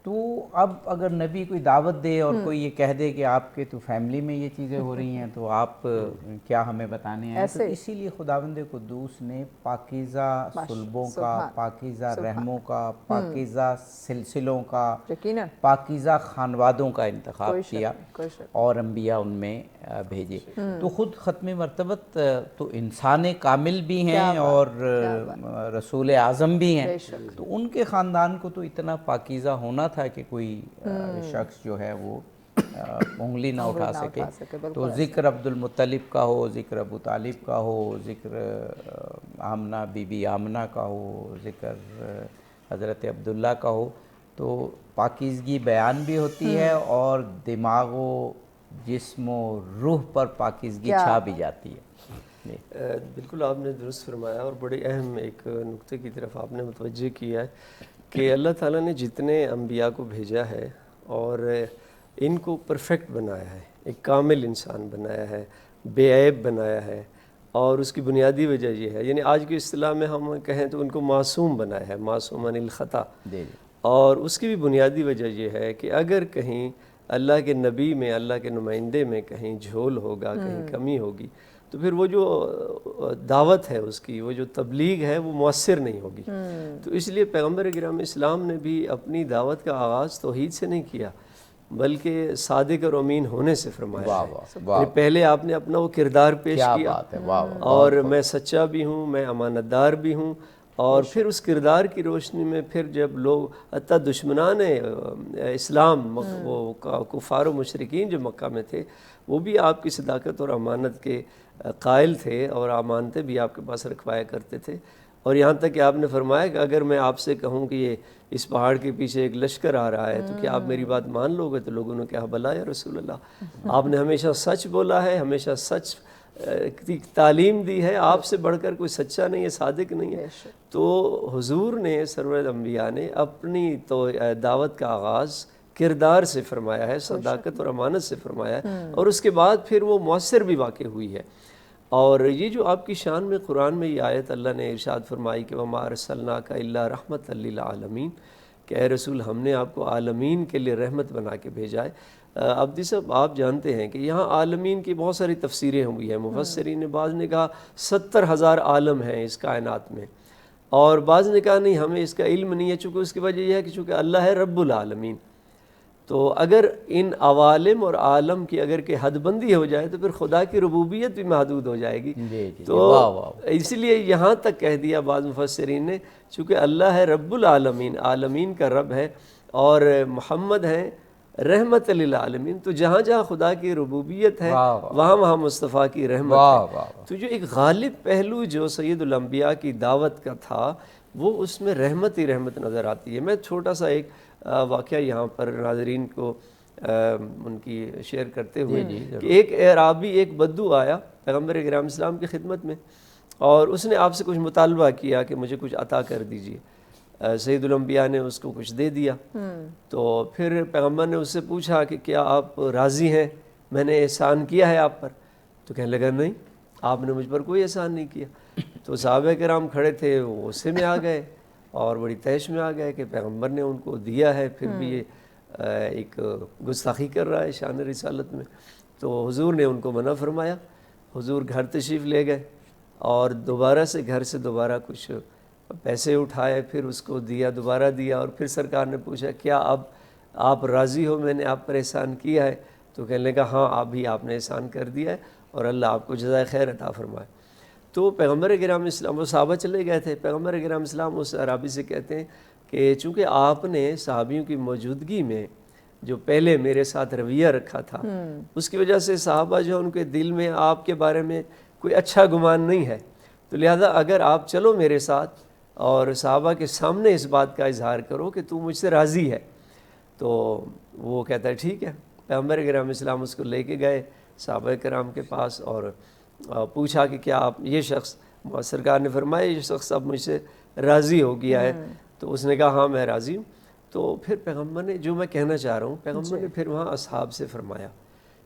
تو اب اگر نبی کوئی دعوت دے اور کوئی یہ کہہ دے کہ آپ کے تو فیملی میں یہ چیزیں ہو رہی ہیں تو آپ کیا ہمیں بتانے ہیں، تو اسی لیے خداوند قدوس نے پاکیزہ صلبوں کا، پاکیزہ رحموں کا، پاکیزہ سلسلوں کا، پاکیزہ خانوادوں کا انتخاب کیا اور انبیاء ان میں بھیجے۔ تو خود ختم مرتبت تو انسان کامل بھی ہیں اور رسول اعظم بھی ہیں، تو ان کے خاندان کو تو اتنا پاکیزہ ہونا تھا کہ کوئی شخص جو ہے وہ انگلی نہ اٹھا سکے۔ تو ذکر عبد المطلب کا ہو، ذکر ابو طالب کا ہو، ذکر آمنہ بی بی آمنہ کا ہو، ذکر حضرت عبداللہ کا ہو، تو پاکیزگی بیان بھی ہوتی ہے اور دماغ و جسم و روح پر پاکیزگی چھا بھی جاتی ہے۔ بالکل آپ نے درست فرمایا، اور بڑے اہم ایک نقطے کی طرف آپ نے متوجہ کیا ہے کہ اللہ تعالیٰ نے جتنے انبیاء کو بھیجا ہے اور ان کو پرفیکٹ بنایا ہے، ایک کامل انسان بنایا ہے، بے عیب بنایا ہے، اور اس کی بنیادی وجہ یہ ہے، یعنی آج کی اصطلاح میں ہم کہیں تو ان کو معصوم بنایا ہے، معصوم عن الخطا۔ اور اس کی بھی بنیادی وجہ یہ ہے کہ اگر کہیں اللہ کے نبی میں، اللہ کے نمائندے میں کہیں جھول ہوگا، کہیں کمی ہوگی، تو پھر وہ جو دعوت ہے اس کی، وہ جو تبلیغ ہے وہ مؤثر نہیں ہوگی۔ تو اس لیے پیغمبر اکرم اسلام نے بھی اپنی دعوت کا آغاز توحید سے نہیں کیا بلکہ صادق اور امین ہونے سے فرمایا ہے۔ پہلے آپ نے اپنا وہ کردار پیش کیا، اور میں سچا بھی ہوں، میں امانت دار بھی ہوں، اور پھر اس کردار کی روشنی میں پھر جب لوگ حتیٰ دشمنان اسلام، وہ کفار و مشرکین جو مکہ میں تھے، وہ بھی آپ کی صداقت اور امانت کے قائل تھے اور امانتیں بھی آپ کے پاس رکھوایا کرتے تھے۔ اور یہاں تک کہ آپ نے فرمایا کہ اگر میں آپ سے کہوں کہ یہ اس پہاڑ کے پیچھے ایک لشکر آ رہا ہے تو کیا آپ میری بات مان لو گے؟ تو لوگوں نے کہا بلا یا رسول اللہ، آپ نے ہمیشہ سچ بولا ہے، ہمیشہ سچ کی تعلیم دی ہے، آپ سے بڑھ کر کوئی سچا نہیں ہے، صادق نہیں ہے۔ تو حضور نے، سرور انبیاء نے اپنی تو دعوت کا آغاز کردار سے فرمایا ہے، صداقت اور امانت سے فرمایا ہے، اور اس کے بعد پھر وہ مؤثر بھی واقع ہوئی ہے۔ اور یہ جو آپ کی شان میں قرآن میں یہ آیت اللہ نے ارشاد فرمائی کہ وَمَا أَرْسَلْنَاكَ إِلَّا رَحْمَةً لِّلْعَالَمِينَ، کہ اے رسول ہم نے آپ کو عالمین کے لیے رحمت بنا کے بھیجا ہے۔ عبدی صاحب آپ جانتے ہیں کہ یہاں عالمین کی بہت ساری تفسیریں ہوئی ہیں، مفسرین نے بعض نے کہا 70,000 عالم ہیں اس کائنات میں، اور بعض نے کہا نہیں ہمیں اس کا علم نہیں ہے، چونکہ اس کی وجہ یہ ہے کہ چونکہ اللہ ہے رب العالمین۔ تو اگر ان عوالم اور عالم کی اگر کہ حد بندی ہو جائے تو پھر خدا کی ربوبیت بھی محدود ہو جائے گی۔ تو اس لیے یہاں تک کہہ دیا بعض مفسرین نے، چونکہ اللہ ہے رب العالمین، عالمین کا رب ہے، اور محمد ہیں رحمت للعالمین، تو جہاں جہاں خدا کی ربوبیت ہے وہاں وہاں مصطفیٰ کی رحمت ہے۔ تو جو ایک غالب پہلو جو سید الانبیاء کی دعوت کا تھا وہ اس میں رحمت ہی رحمت نظر آتی ہے۔ میں چھوٹا سا ایک واقعہ یہاں پر ناظرین کو ان کی شیئر کرتے ہوئے کہ ایک اعرابی، ایک بدو آیا پیغمبر اکرم اسلام کی خدمت میں، اور اس نے آپ سے کچھ مطالبہ کیا کہ مجھے کچھ عطا کر دیجئے۔ سید الانبیاء نے اس کو کچھ دے دیا۔ تو پھر پیغمبر نے اس سے پوچھا کہ کیا آپ راضی ہیں، میں نے احسان کیا ہے آپ پر؟ تو کہنے لگا نہیں، آپ نے مجھ پر کوئی احسان نہیں کیا۔ تو صحابہ کرام کھڑے تھے، وہ غصے میں آ گئے اور بڑی تیش میں آ گئے کہ پیغمبر نے ان کو دیا ہے، پھر بھی یہ ایک گستاخی کر رہا ہے شان رسالت میں۔ تو حضور نے ان کو منع فرمایا. حضور گھر تشریف لے گئے اور دوبارہ سے گھر سے دوبارہ کچھ پیسے اٹھائے, پھر اس کو دیا, دوبارہ دیا, اور پھر سرکار نے پوچھا کیا اب آپ راضی ہو, میں نے آپ پر احسان کیا ہے؟ تو کہنے لگا ہاں آپ نے احسان کر دیا ہے اور اللہ آپ کو جزائے خیر عطا فرمائے. تو پیغمبر کرام اسلام, وہ صحابہ چلے گئے تھے, پیغمبر کرام اسلام اس عرابی سے کہتے ہیں کہ چونکہ آپ نے صحابیوں کی موجودگی میں جو پہلے میرے ساتھ رویہ رکھا تھا, اس کی وجہ سے صحابہ جو ان کے دل میں آپ کے بارے میں کوئی اچھا گمان نہیں ہے, تو لہذا اگر آپ چلو میرے ساتھ اور صحابہ کے سامنے اس بات کا اظہار کرو کہ تو مجھ سے راضی ہے. تو وہ کہتا ہے ٹھیک ہے. پیغمبر کرام اسلام اس کو لے کے گئے صحابہ کرام کے پاس اور پوچھا کہ کیا آپ یہ شخص, سرکار نے فرمایا یہ شخص اب مجھ سے راضی ہو گیا ہے. تو اس نے کہا ہاں میں راضی ہوں. تو پھر پیغمبر نے, جو میں کہنا چاہ رہا ہوں, پیغمبر نے پھر وہاں اصحاب سے فرمایا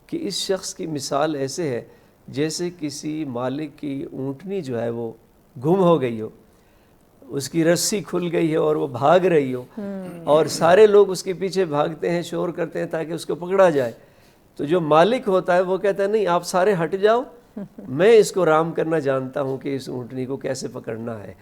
کہ اس شخص کی مثال ایسے ہے جیسے کسی مالک کی اونٹنی جو ہے وہ گم ہو گئی ہو, اس کی رسی کھل گئی ہے اور وہ بھاگ رہی ہو, اور سارے لوگ اس کے پیچھے بھاگتے ہیں, شور کرتے ہیں تاکہ اس کو پکڑا جائے. تو جو مالک ہوتا ہے وہ کہتا ہے نہیں آپ سارے ہٹ جاؤ, میں اس کو رام کرنا جانتا ہوں کہ اس اونٹنی کو کیسے پکڑنا ہے.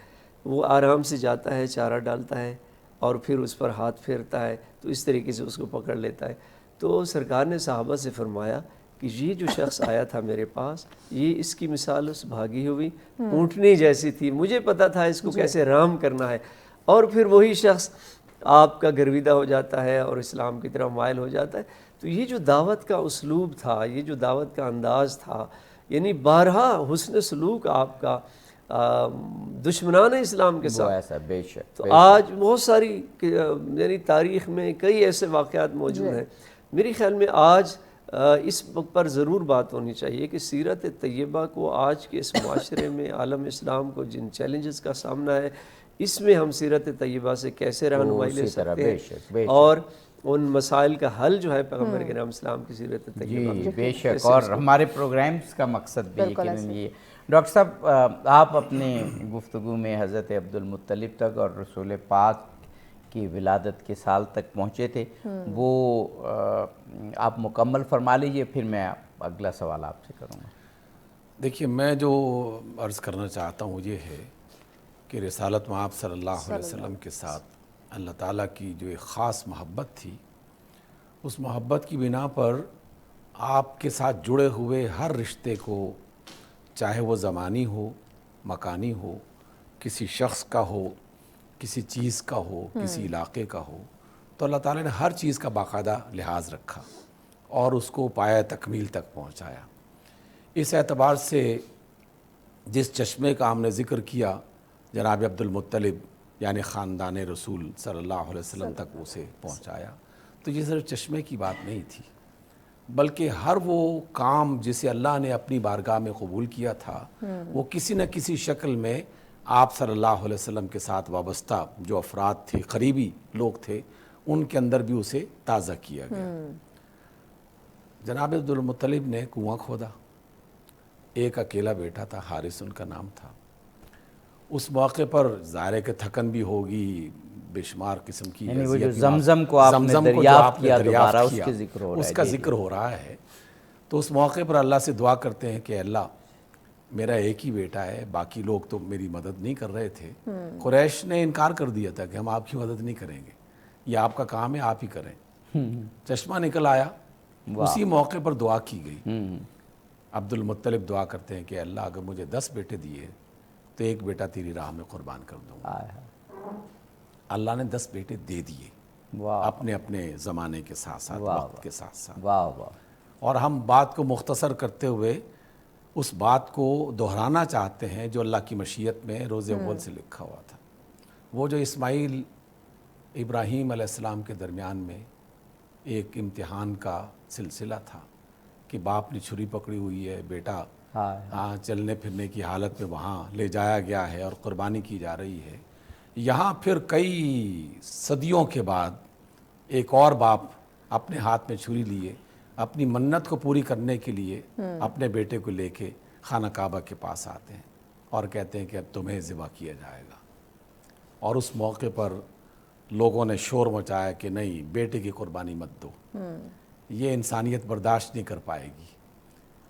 وہ آرام سے جاتا ہے, چارہ ڈالتا ہے اور پھر اس پر ہاتھ پھیرتا ہے, تو اس طریقے سے اس کو پکڑ لیتا ہے. تو سرکار نے صحابہ سے فرمایا کہ یہ جو شخص آیا تھا میرے پاس, یہ اس کی مثال اس بھاگی ہوئی اونٹنی جیسی تھی, مجھے پتا تھا اس کو کیسے رام کرنا ہے. اور پھر وہی شخص آپ کا گرویدہ ہو جاتا ہے اور اسلام کی طرف مائل ہو جاتا ہے. تو یہ جو دعوت کا اسلوب تھا, یہ جو دعوت کا انداز تھا, یعنی بارہا حسن سلوک آپ کا دشمنان اسلام کے ساتھ. ایسا بے شک. تو آج بہت ساری یعنی تاریخ میں کئی ایسے واقعات موجود ہیں. میرے خیال میں آج اس پر ضرور بات ہونی چاہیے کہ سیرت طیبہ کو آج کے اس معاشرے میں, عالم اسلام کو جن چیلنجز کا سامنا ہے, اس میں ہم سیرت طیبہ سے کیسے رہنمائی لے سکتے ہیں, اور ان مسائل کا حل جو ہے پیغمبر کرام اسلام کی سیرت طیبہ. جی بے شک, اور ہمارے پروگرامز کا مقصد بھی یقیناً یہ. ڈاکٹر صاحب آپ اپنے گفتگو میں حضرت عبد المطلب تک اور رسول پاک کی ولادت کے سال تک پہنچے تھے, وہ آپ مکمل فرما لیجئے, پھر میں اگلا سوال آپ سے کروں گا. دیکھیے میں جو عرض کرنا چاہتا ہوں یہ ہے کہ رسالت مآب صلی اللہ علیہ وسلم کے ساتھ اللہ تعالیٰ کی جو ایک خاص محبت تھی, اس محبت کی بنا پر آپ کے ساتھ جڑے ہوئے ہر رشتے کو, چاہے وہ زمانی ہو, مکانی ہو, کسی شخص کا ہو, کسی چیز کا ہو, کسی علاقے کا ہو, تو اللہ تعالیٰ نے ہر چیز کا باقاعدہ لحاظ رکھا اور اس کو پایہ تکمیل تک پہنچایا. اس اعتبار سے جس چشمے کا ہم نے ذکر کیا, جناب عبد المطلب یعنی خاندان رسول صلی اللہ علیہ وسلم تک اسے پہنچایا, تو یہ صرف چشمے کی بات نہیں تھی, بلکہ ہر وہ کام جسے اللہ نے اپنی بارگاہ میں قبول کیا تھا, وہ کسی نہ کسی شکل میں آپ صلی اللہ علیہ وسلم کے ساتھ وابستہ جو افراد تھے, قریبی لوگ تھے, ان کے اندر بھی اسے تازہ کیا گیا. جناب عبد المطلب نے کنواں کھودا, ایک اکیلا بیٹا تھا, حارث ان کا نام تھا. اس موقع پر ظاہر ہے کہ تھکن بھی ہوگی, بے شمار قسم کی, یعنی وہ جو زمزم کو آپ نے دریافت کیا دوبارہ, اس کے ذکر ہو رہا ہے, اس کا ذکر ہو رہا ہے. تو اس موقع پر اللہ سے دعا کرتے ہیں کہ اللہ میرا ایک ہی بیٹا ہے, باقی لوگ تو میری مدد نہیں کر رہے تھے. قریش نے انکار کر دیا تھا کہ ہم آپ کی مدد نہیں کریں گے, یہ آپ کا کام ہے, آپ ہی کریں. چشمہ نکل آیا, اسی موقع پر دعا کی گئی. عبد المطلب دعا کرتے ہیں کہ اللہ اگر مجھے 10 بیٹے دیے تو ایک بیٹا تیری راہ میں قربان کر دوں گا. اللہ نے 10 بیٹے دے دیے اپنے اپنے زمانے کے ساتھ ساتھ, وقت کے ساتھ ساتھ. اور ہم بات کو مختصر کرتے ہوئے اس بات کو دہرانا چاہتے ہیں جو اللہ کی مشیت میں روز اول سے لکھا ہوا تھا. وہ جو اسماعیل ابراہیم علیہ السلام کے درمیان میں ایک امتحان کا سلسلہ تھا کہ باپ نے چھری پکڑی ہوئی ہے, بیٹا چلنے پھرنے کی حالت میں وہاں لے جایا گیا ہے اور قربانی کی جا رہی ہے. یہاں پھر کئی صدیوں کے بعد ایک اور باپ اپنے ہاتھ میں چھری لیے, اپنی منت کو پوری کرنے کے لیے اپنے بیٹے کو لے کے خانہ کعبہ کے پاس آتے ہیں اور کہتے ہیں کہ اب تمہیں ذبح کیا جائے گا. اور اس موقع پر لوگوں نے شور مچایا کہ نہیں, بیٹے کی قربانی مت دو, یہ انسانیت برداشت نہیں کر پائے گی.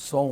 100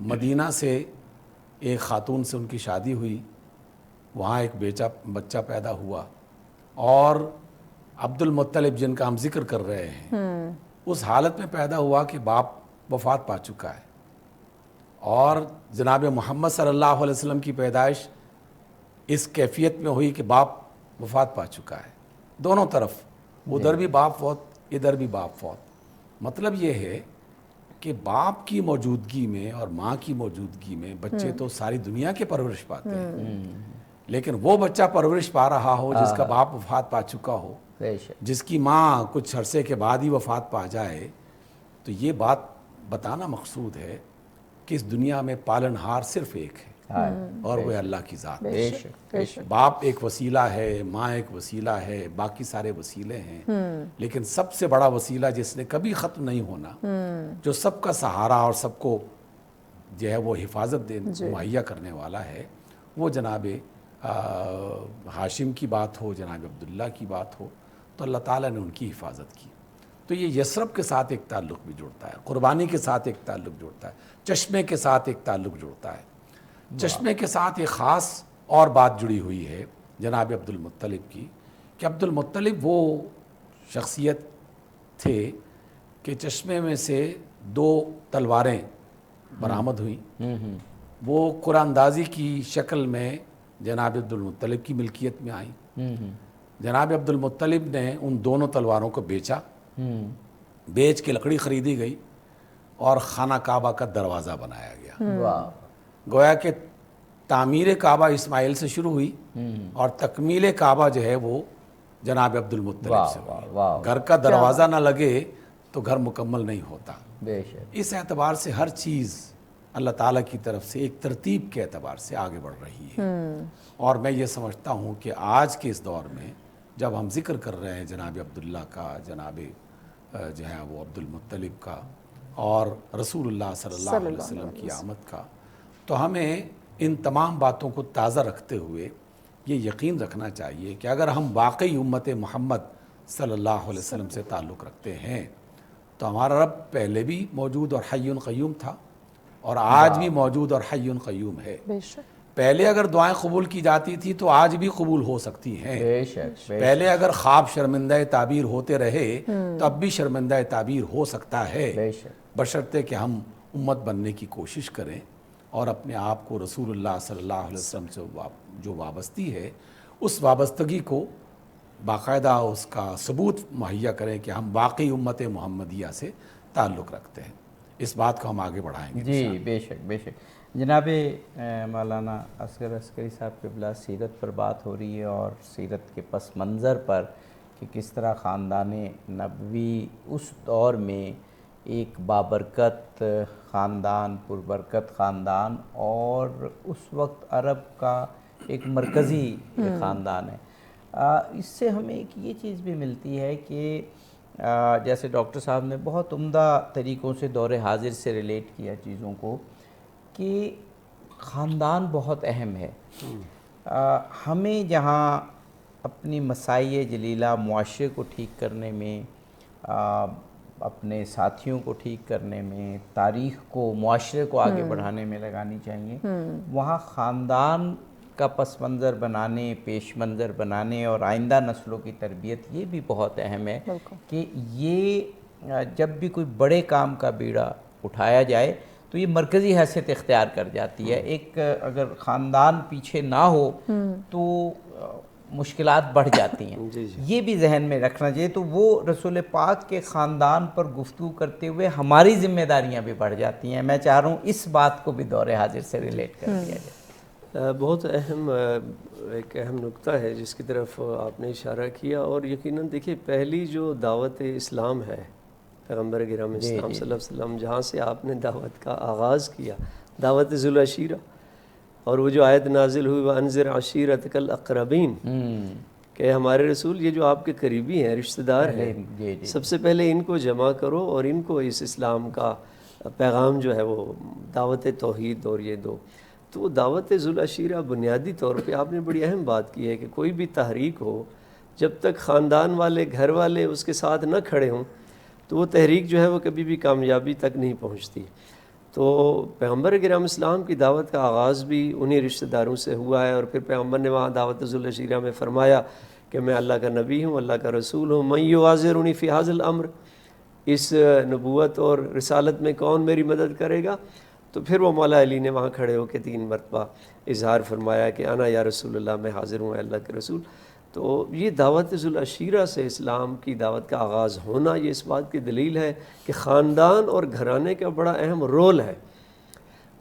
مدینہ سے ایک خاتون سے ان کی شادی ہوئی, وہاں ایک بچہ پیدا ہوا, اور عبد المطلب جن کا ہم ذکر کر رہے ہیں اس حالت میں پیدا ہوا کہ باپ وفات پا چکا ہے, اور جناب محمد صلی اللہ علیہ وسلم کی پیدائش اس کیفیت میں ہوئی کہ باپ وفات پا چکا ہے. دونوں طرف, ادھر بھی باپ فوت, ادھر بھی باپ فوت. مطلب یہ ہے کہ باپ کی موجودگی میں اور ماں کی موجودگی میں بچے تو ساری دنیا کے پرورش پاتے ہیں, لیکن وہ بچہ پرورش پا رہا ہو جس کا باپ وفات پا چکا ہو, جس کی ماں کچھ عرصے کے بعد ہی وفات پا جائے, تو یہ بات بتانا مقصود ہے کہ اس دنیا میں پالنہار صرف ایک ہے, اور وہ اللہ کی ذات ہے. باپ ایک وسیلہ ہے, ماں ایک وسیلہ ہے, باقی سارے وسیلے ہیں, لیکن سب سے بڑا وسیلہ جس نے کبھی ختم نہیں ہونا, جو سب کا سہارا اور سب کو جو ہے وہ حفاظت مہیا کرنے والا ہے, وہ جناب ہاشم کی بات ہو, جناب عبداللہ کی بات ہو, تو اللہ تعالیٰ نے ان کی حفاظت کی. تو یہ یثرب کے ساتھ ایک تعلق بھی جڑتا ہے, قربانی کے ساتھ ایک تعلق جڑتا ہے, چشمے کے ساتھ ایک تعلق جڑتا ہے. چشمے کے ساتھ ایک خاص اور بات جڑی ہوئی ہے جناب عبد المطلب کی, کہ عبد المطلب وہ شخصیت تھے کہ چشمے میں سے 2 تلواریں برآمد ہوئیں, وہ قرآن اندازی کی شکل میں جناب عبد المطلب کی ملکیت میں آئیں. جناب عبد المطلب نے ان دونوں تلواروں کو بیچا, بیچ کے لکڑی خریدی گئی اور خانہ کعبہ کا دروازہ بنایا گیا. گویا کہ تعمیر کعبہ اسماعیل سے شروع ہوئی اور تکمیل کعبہ جو ہے وہ جناب عبد المطلب سے ہوئی. گھر کا دروازہ نہ لگے تو گھر مکمل نہیں ہوتا. اس اعتبار سے ہر چیز اللہ تعالیٰ کی طرف سے ایک ترتیب کے اعتبار سے آگے بڑھ رہی ہے. اور میں یہ سمجھتا ہوں کہ آج کے اس دور میں جب ہم ذکر کر رہے ہیں جناب عبداللہ کا, جناب جو ہے وہ عبد المطلب کا, اور رسول اللہ صلی اللہ علیہ وسلم کی آمد کا, تو ہمیں ان تمام باتوں کو تازہ رکھتے ہوئے یہ یقین رکھنا چاہیے کہ اگر ہم واقعی امت محمد صلی اللہ علیہ وسلم سے تعلق رکھتے ہیں تو ہمارا رب پہلے بھی موجود اور حی قیوم تھا, اور آج بھی موجود اور حی قیوم ہے. پہلے اگر دعائیں قبول کی جاتی تھی تو آج بھی قبول ہو سکتی ہیں. پہلے اگر خواب شرمندہ تعبیر ہوتے رہے تو اب بھی شرمندہ تعبیر ہو سکتا ہے, بشرطے کہ ہم امت بننے کی کوشش کریں اور اپنے آپ کو رسول اللہ صلی اللہ علیہ وسلم سے جو وابستی ہے اس وابستگی کو باقاعدہ اس کا ثبوت مہیا کریں کہ ہم واقعی امت محمدیہ سے تعلق رکھتے ہیں. اس بات کو ہم آگے بڑھائیں گے. جی بے شک بے شک. جناب مولانا اصغر عسکری صاحب کے بلا سیرت پر بات ہو رہی ہے, اور سیرت کے پس منظر پر کہ کس طرح خاندان نبوی اس دور میں ایک بابرکت خاندان, پربرکت خاندان, اور اس وقت عرب کا ایک مرکزی خاندان ہے. اس سے ہمیں ایک یہ چیز بھی ملتی ہے کہ جیسے ڈاکٹر صاحب نے بہت عمدہ طریقوں سے دور حاضر سے ریلیٹ کیا چیزوں کو, کہ خاندان بہت اہم ہے. ہمیں جہاں اپنی مسائل جلیلہ معاشرے کو ٹھیک کرنے میں, اپنے ساتھیوں کو ٹھیک کرنے میں, تاریخ کو, معاشرے کو آگے بڑھانے میں لگانی چاہیے, وہاں خاندان کا پس منظر بنانے, پیش منظر بنانے اور آئندہ نسلوں کی تربیت یہ بھی بہت اہم ہے. کہ یہ جب بھی کوئی بڑے کام کا بیڑا اٹھایا جائے تو یہ مرکزی حیثیت اختیار کر جاتی ہے. ایک اگر خاندان پیچھے نہ ہو تو مشکلات بڑھ جاتی ہیں. یہ بھی ذہن میں رکھنا چاہیے. تو وہ رسول پاک کے خاندان پر گفتگو کرتے ہوئے ہماری ذمہ داریاں بھی بڑھ جاتی ہیں. میں چاہ رہا ہوں اس بات کو بھی دور حاضر سے ریلیٹ کر دیا جائے. بہت اہم ایک اہم نقطہ ہے جس کی طرف آپ نے اشارہ کیا, اور یقیناً دیکھیے پہلی جو دعوت اسلام ہے پیغمبر گرامی اسلام صلی اللہ علیہ وسلم, جہاں سے آپ نے دعوت کا آغاز کیا, دعوت ذو العشیرہ, اور وہ جو آیت نازل ہوئی وَأَنذِرْ عَشِيرَتَكَ الْأَقْرَبِينَ, کہ ہمارے رسول یہ جو آپ کے قریبی ہیں, رشتہ دار ہیں, سب سے پہلے ان کو جمع کرو اور ان کو اس اسلام کا پیغام جو ہے وہ دعوت توحید اور یہ دو. تو دعوت ذو العشیرہ بنیادی طور پہ آپ نے بڑی اہم بات کی ہے کہ کوئی بھی تحریک ہو جب تک خاندان والے, گھر والے اس کے ساتھ نہ کھڑے ہوں تو وہ تحریک جو ہے وہ کبھی بھی کامیابی تک نہیں پہنچتی. تو پیغمبر کرام اسلام کی دعوت کا آغاز بھی انہی رشتہ داروں سے ہوا ہے، اور پھر پیغمبر نے وہاں دعوت ذوالعشیرہ میں فرمایا کہ میں اللہ کا نبی ہوں، اللہ کا رسول ہوں، من یعاذرنی فی ھذا الامر، اس نبوت اور رسالت میں کون میری مدد کرے گا؟ تو پھر وہ مولا علی نے وہاں کھڑے ہو کے 3 مرتبہ اظہار فرمایا کہ انا یا رسول اللہ، میں حاضر ہوں اللہ کے رسول۔ تو یہ دعوت ذوالعشیرہ سے اسلام کی دعوت کا آغاز ہونا، یہ اس بات کی دلیل ہے کہ خاندان اور گھرانے کا بڑا اہم رول ہے،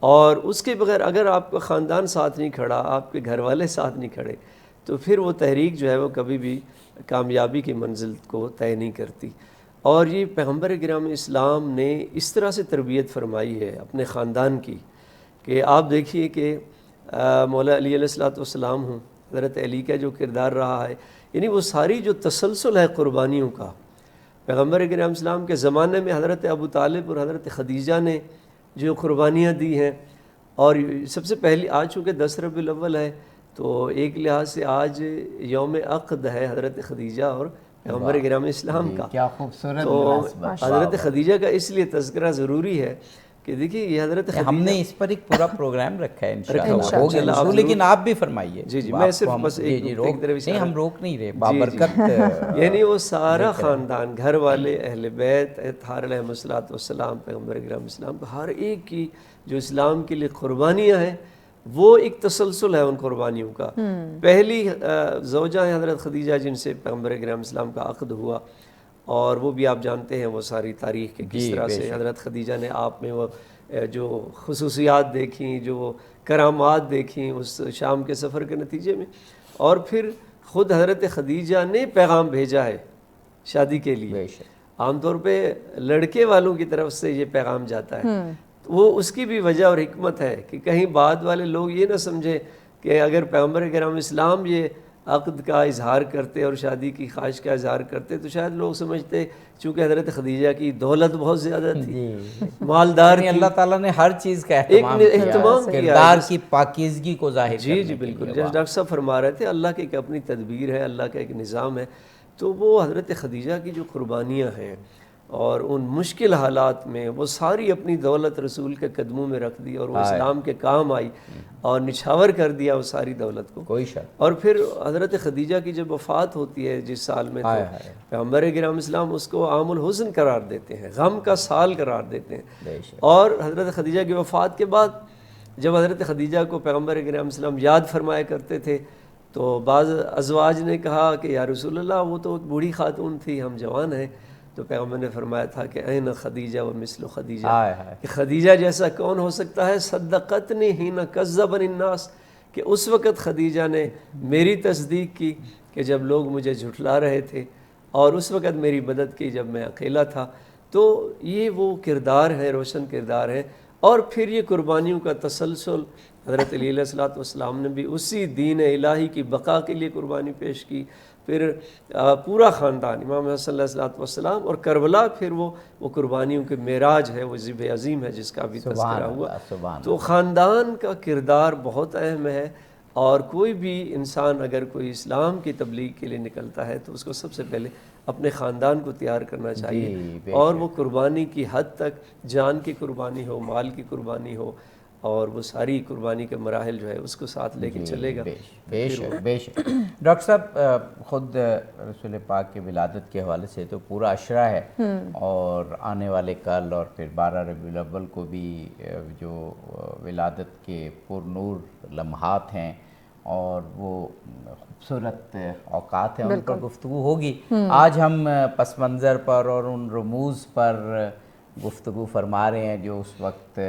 اور اس کے بغیر اگر آپ کا خاندان ساتھ نہیں کھڑا، آپ کے گھر والے ساتھ نہیں کھڑے، تو پھر وہ تحریک جو ہے وہ کبھی بھی کامیابی کی منزل کو طے نہیں کرتی۔ اور یہ پیغمبر کرام اسلام نے اس طرح سے تربیت فرمائی ہے اپنے خاندان کی کہ آپ دیکھیے کہ مولا علی علیہ السلام ہوں، حضرت علی کا جو کردار رہا ہے، یعنی وہ ساری جو تسلسل ہے قربانیوں کا، پیغمبر کرام اسلام کے زمانے میں حضرت ابو طالب اور حضرت خدیجہ نے جو قربانیاں دی ہیں، اور سب سے پہلی آج چونکہ 10 ربیع الاول ہے تو ایک لحاظ سے آج یوم عقد ہے حضرت خدیجہ اور پیغمبر کرام اسلام کا۔ کیا خوبصورت تو مناسبت۔ حضرت خدیجہ کا اس لیے تذکرہ ضروری ہے کہ دیکھیے یہ حضرت خدیجہ، ہم نے اس پر ایک پورا پروگرام رکھا ہے انشاءاللہ۔ انشاءاللہ، لیکن آپ بھی فرمائیے۔ جی میں صرف بس ایک نہیں، ہم روک نہیں رہے، بابرکت یعنی وہ سارا خاندان، گھر والے، اہل بیت، اطہار علیہ السلام، پیغمبر کرام اسلام کا ہر ایک کی جو اسلام کے لیے قربانیاں ہیں، وہ ایک تسلسل ہے ان قربانیوں کا۔ پہلی زوجہ ہیں حضرت خدیجہ جن سے پیغمبر کرام اسلام کا عقد ہوا، اور وہ بھی آپ جانتے ہیں وہ ساری تاریخ کے کس طرح سے حضرت خدیجہ نے آپ میں وہ جو خصوصیات دیکھیں، جو کرامات دیکھیں اس شام کے سفر کے نتیجے میں، اور پھر خود حضرت خدیجہ نے پیغام بھیجا ہے شادی کے لیے۔ عام طور پہ لڑکے والوں کی طرف سے یہ پیغام جاتا ہے، وہ اس کی بھی وجہ اور حکمت ہے کہ کہیں بعد والے لوگ یہ نہ سمجھے کہ اگر پیغمبر کرام اسلام یہ عقد کا اظہار کرتے اور شادی کی خواہش کا اظہار کرتے تو شاید لوگ سمجھتے چونکہ حضرت خدیجہ کی دولت بہت زیادہ تھی، مالدار تھی، اللہ تعالیٰ نے ہر چیز کا اہتمام کیا، کردار کی پاکیزگی کو ظاہر کرنے جی بالکل، جیسے ڈاکٹر صاحب فرما رہے تھے اللہ کی ایک اپنی تدبیر ہے، اللہ کا ایک نظام ہے۔ تو وہ حضرت خدیجہ کی جو قربانیاں ہیں اور ان مشکل حالات میں وہ ساری اپنی دولت رسول کے قدموں میں رکھ دی، اور وہ اسلام کے کام آئی اور نچھاور کر دیا وہ ساری دولت کو، کوئی شک۔ اور پھر حضرت خدیجہ کی جب وفات ہوتی ہے جس سال میں، تو پیغمبر کرام اسلام اس کو عام الحزن قرار دیتے ہیں، غم کا سال قرار دیتے ہیں۔ اور حضرت خدیجہ کی وفات کے بعد جب حضرت خدیجہ کو پیغمبر کرام اسلام یاد فرمایا کرتے تھے تو بعض ازواج نے کہا کہ یا رسول اللہ وہ تو بوڑھی خاتون تھی، ہم جوان ہیں، تو پیغمبر نے فرمایا تھا کہ این خدیجہ و مثل خدیجہ، کہ خدیجہ جیسا کون ہو سکتا ہے، صدقتنی حین کذبنی الناس، کہ اس وقت خدیجہ نے میری تصدیق کی کہ جب لوگ مجھے جھٹلا رہے تھے، اور اس وقت میری مدد کی جب میں اکیلا تھا۔ تو یہ وہ کردار ہے، روشن کردار ہے۔ اور پھر یہ قربانیوں کا تسلسل، حضرت علی علیہ السلام نے بھی اسی دین الہی کی بقا کے لیے قربانی پیش کی، پھر پورا خاندان، امام حسن علیہ السلام، اور کربلا پھر وہ قربانیوں کے معراج ہے، وہ ذبح عظیم ہے جس کا بھی تذکرہ ہوا۔ تو خاندان کا کردار بہت اہم ہے، اور کوئی بھی انسان اگر کوئی اسلام کی تبلیغ کے لیے نکلتا ہے تو اس کو سب سے پہلے اپنے خاندان کو تیار کرنا چاہیے، اور وہ قربانی کی حد تک جان کی قربانی ہو، مال کی قربانی ہو، اور وہ ساری قربانی کے مراحل جو ہے اس کو ساتھ لے کے چلے گا۔ بے شک۔ ڈاکٹر صاحب، خود رسول پاک کے ولادت کے حوالے سے تو پورا عشرہ ہے، اور آنے والے کل اور پھر 12 ربیع الاول کو بھی جو ولادت کے پر نور لمحات ہیں اور وہ خوبصورت اوقات ہیں ان پر گفتگو ہوگی۔ آج ہم پس منظر پر اور ان رموز پر گفتگو فرما رہے ہیں جو اس وقت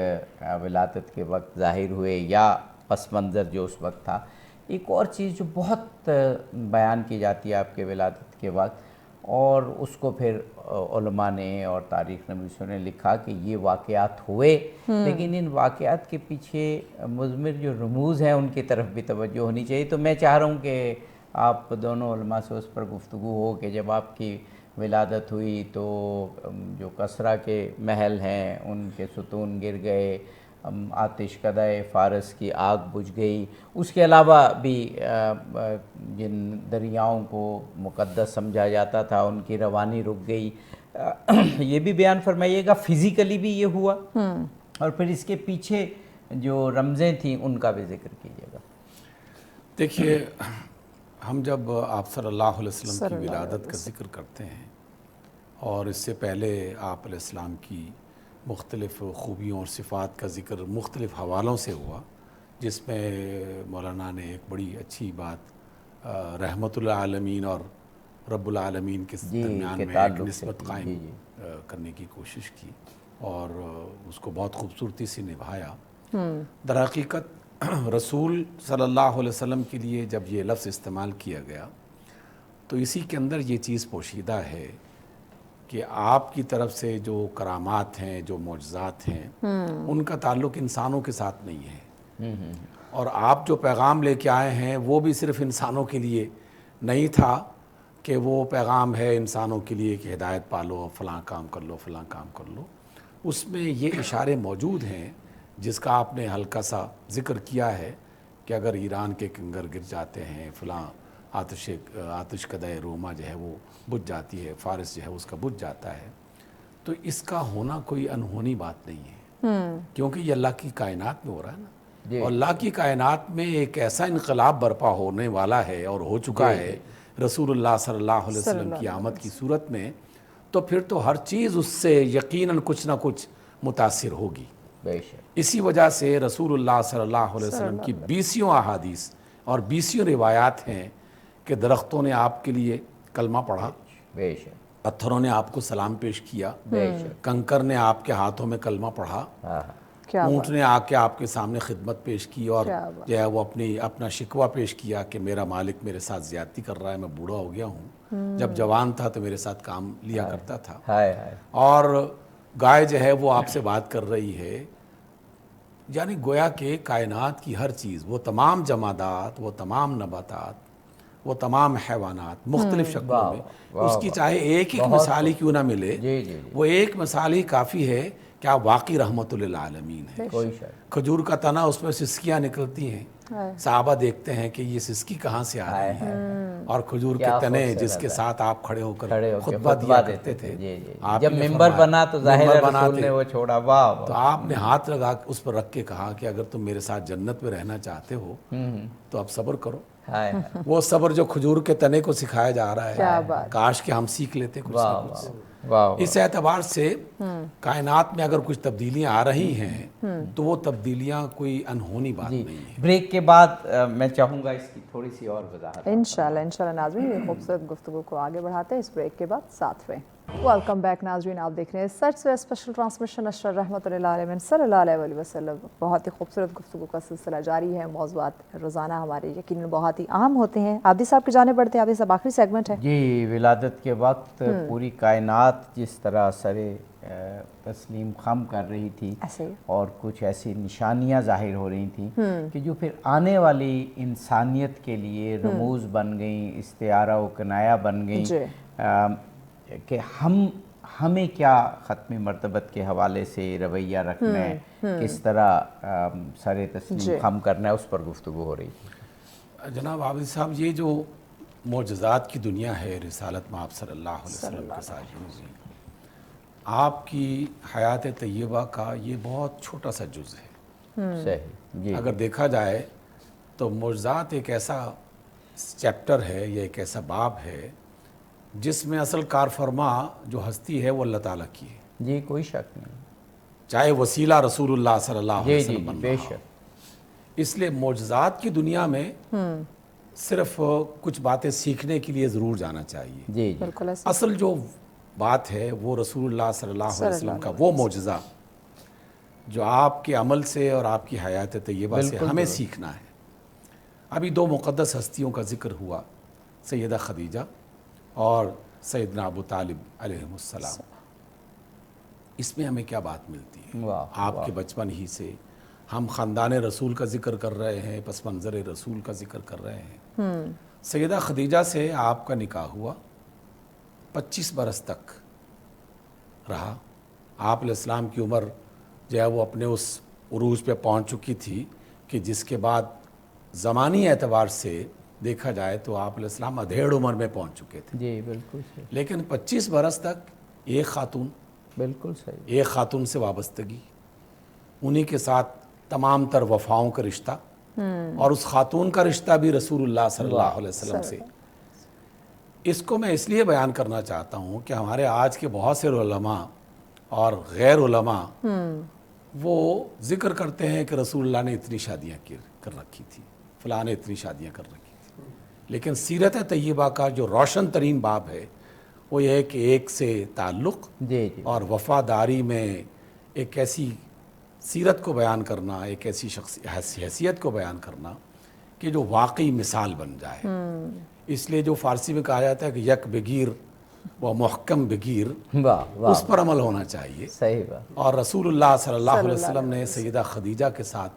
ولادت کے وقت ظاہر ہوئے، یا پس منظر جو اس وقت تھا۔ ایک اور چیز جو بہت بیان کی جاتی ہے آپ کے ولادت کے وقت، اور اس کو پھر علماء نے اور تاریخ نویسوں نے لکھا کہ یہ واقعات ہوئے، لیکن ان واقعات کے پیچھے مضمر جو رموز ہیں ان کی طرف بھی توجہ ہونی چاہیے۔ تو میں چاہ رہا ہوں کہ آپ دونوں علماء سے اس پر گفتگو ہو کہ جب آپ کی ولادت ہوئی تو جو کسریٰ کے محل ہیں ان کے ستون گر گئے، آتش کدہ فارس کی آگ بجھ گئی، اس کے علاوہ بھی جن دریاؤں کو مقدس سمجھا جاتا تھا ان کی روانی رک گئی۔ یہ بھی بیان فرمائیے گا فزیکلی بھی یہ ہوا، اور پھر اس کے پیچھے جو رمزیں تھیں ان کا بھی ذکر کیجیے گا۔ دیکھیے، ہم جب آپ صلی اللہ علیہ وسلم کی ولادت کا ذکر کرتے ہیں اور اس سے پہلے آپ علیہ السلام کی مختلف خوبیوں اور صفات کا ذکر مختلف حوالوں سے ہوا، جس میں مولانا نے ایک بڑی اچھی بات رحمت العالمین اور رب العالمین کے درمیان میں ایک نسبت قائم کرنے کی کوشش کی اور اس کو بہت خوبصورتی سے نبھایا۔ در حقیقت رسول صلی اللہ علیہ وسلم کے لیے جب یہ لفظ استعمال کیا گیا تو اسی کے اندر یہ چیز پوشیدہ ہے کہ آپ کی طرف سے جو کرامات ہیں، جو معجزات ہیں، ان کا تعلق انسانوں کے ساتھ نہیں ہے، اور آپ جو پیغام لے کے آئے ہیں وہ بھی صرف انسانوں کے لیے نہیں تھا کہ وہ پیغام ہے انسانوں کے لیے کہ ہدایت پالو، فلاں کام کر لو، فلاں کام کر لو۔ اس میں یہ اشارے موجود ہیں جس کا آپ نے ہلکا سا ذکر کیا ہے کہ اگر ایران کے کنگر گر جاتے ہیں، فلاں آتش کدہ روما جو ہے وہ بجھ جاتی ہے، فارس جو ہے اس کا بجھ جاتا ہے، تو اس کا ہونا کوئی انہونی بات نہیں ہے، کیونکہ یہ اللہ کی کائنات میں ہو رہا ہے نا، اور اللہ کی کائنات میں ایک ایسا انقلاب برپا ہونے والا ہے اور ہو چکا ہے رسول اللہ صلی اللہ علیہ وسلم کی آمد کی صورت میں، تو پھر تو ہر چیز اس سے یقیناً کچھ نہ کچھ متاثر ہوگی۔ اسی وجہ سے رسول اللہ صلی اللہ علیہ وسلم کی 20 احادیث اور 20 روایات ہیں کہ درختوں نے آپ کے لیے کلمہ پڑھا، پتھروں نے آپ کو سلام پیش کیا، کنکر نے آپ کے ہاتھوں میں کلمہ پڑھا، اونٹ نے آ کے آپ کے سامنے خدمت پیش کی اور جو ہے وہ اپنا شکوہ پیش کیا کہ میرا مالک میرے ساتھ زیادتی کر رہا ہے، میں بوڑھا ہو گیا ہوں، جب جوان تھا تو میرے ساتھ کام لیا کرتا تھا، اور گائے جو ہے وہ آپ سے بات کر رہی ہے۔ یعنی گویا کہ کائنات کی ہر چیز، وہ تمام جمادات، وہ تمام نباتات، وہ تمام حیوانات مختلف شکلوں میں، اس کی چاہے ایک مثال ہی کیوں نہ ملے، وہ ایک مثال ہی کافی ہے کہ آپ واقعی رحمت للعالمین ہے۔ کھجور کا تنا، اس میں سسکیاں نکلتی ہیں، صحابہ دیکھتے ہیں کہ یہ سسکی کہاں سے آ رہی ہے، اور کھجور کے تنے جس کے ساتھ آپ کھڑے ہو کر خطبہ دیا کرتے تھے، جب ممبر بنا تو ظاہر رسول نے وہ چھوڑا، واہ، تو آپ نے ہاتھ لگا اس پر رکھ کے کہا کہ اگر تم میرے ساتھ جنت میں رہنا چاہتے ہو تو اب صبر کرو۔ وہ صبر جو کھجور کے تنے کو سکھایا جا رہا ہے، کاش کہ ہم سیکھ لیتے کچھ نہ کچھ۔ اس اعتبار سے کائنات میں اگر کچھ تبدیلیاں آ رہی ہیں تو وہ تبدیلیاں کوئی انہونی بات نہیں ہے۔ بریک کے بعد میں چاہوں گا اس کی تھوڑی سی اور وضاحت۔ انشاءاللہ ناظرین، یہ خوبصورت گفتگو کو آگے بڑھاتے ہیں اس بریک کے بعد ساتھ رہیں۔ ویلکم بیک ناظرین، آپ دیکھ رہے ہیں سچ سے اسپیشل ٹرانسمیشن اشرر رحمت اللہ علیہ صلی اللہ علیہ وسلم۔ بہت ہی خوبصورت گفتگو کا سلسلہ جاری ہے، موضوعات روزانہ ہمارے یقیناً بہت ہی اہم ہوتے ہیں۔ عابدی صاحب کی جانب بڑھتے ہیں۔ عابدی صاحب، آخری سیگمنٹ ہے جی، ولادت کے وقت پوری کائنات جس طرح سر تسلیم خم کر رہی تھی اور کچھ ایسی نشانیاں ظاہر ہو رہی تھیں کہ جو پھر آنے والی انسانیت کے لیے رموز بن گئیں، استعارہ و کنایہ بن گئیں کہ ہمیں کیا ختم مرتبت کے حوالے سے رویہ رکھنا ہے، کس طرح سر تسلیم خم کرنا ہے، اس پر گفتگو ہو رہی تھی۔ جناب عابد صاحب، یہ جو معجزات کی دنیا ہے رسالت میں آپ صلی اللہ علیہ وسلم کے ساتھ، آپ کی حیات طیبہ کا یہ بہت چھوٹا سا جز ہے۔ صحیح، اگر دیکھا جائے تو معجزات ایک ایسا چیپٹر ہے یا ایک ایسا باب ہے جس میں اصل کارفرما جو ہستی ہے وہ اللہ تعالیٰ کی ہے۔ جی، کوئی شک نہیں، چاہے وسیلہ رسول اللہ صلی اللہ علیہ وسلم بن بے رہا ہو۔ شک۔ اس لیے معجزات کی دنیا میں صرف کچھ باتیں سیکھنے کے لیے ضرور جانا چاہیے۔ جی، بالکل اصل جو بات ہے وہ رسول اللہ صلی اللہ علیہ وسلم کا وہ معجزہ جو آپ کے عمل سے اور آپ کی حیات طیبہ سے ہمیں سیکھنا ہے۔ ابھی 2 مقدس ہستیوں کا ذکر ہوا، سیدہ خدیجہ اور سیدنا ابو طالب علیہ السلام۔ اس میں ہمیں کیا بات ملتی ہے؟ آپ کے بچپن ہی سے ہم خاندان رسول کا ذکر کر رہے ہیں، پس منظر رسول کا ذکر کر رہے ہیں۔ سیدہ خدیجہ سے آپ کا نکاح ہوا، 25 برس تک رہا۔ آپ علیہ السلام کی عمر جو ہے وہ اپنے اس عروج پہ پہنچ چکی تھی کہ جس کے بعد زمانی اعتبار سے دیکھا جائے تو آپ علیہ السلام ادھیڑ عمر میں پہنچ چکے تھے۔ جی، بالکل صحیح، لیکن 25 برس تک ایک خاتون، بالکل صحیح، ایک خاتون سے وابستگی، انہی کے ساتھ تمام تر وفاؤں کا رشتہ، اور اس خاتون کا رشتہ بھی رسول اللہ صلی اللہ علیہ وسلم سے۔ اس کو میں اس لیے بیان کرنا چاہتا ہوں کہ ہمارے آج کے بہت سے علماء اور غیر علماء وہ ذکر کرتے ہیں کہ رسول اللہ نے اتنی شادیاں کر رکھی تھی، فلاں نے اتنی شادیاں کر رکھی تھی، لیکن سیرت طیبہ کا جو روشن ترین باب ہے وہ یہ ہے کہ ایک سے تعلق اور وفاداری میں ایک ایسی سیرت کو بیان کرنا، ایک ایسی حیثیت کو بیان کرنا کہ جو واقعی مثال بن جائے۔ اس لیے جو فارسی میں کہا جاتا ہے کہ یک بگیر و محکم بگیر، اس پر عمل ہونا چاہیے۔ صحیح بات۔ اور رسول اللہ صلی اللہ علیہ وسلم نے سیدہ خدیجہ کے ساتھ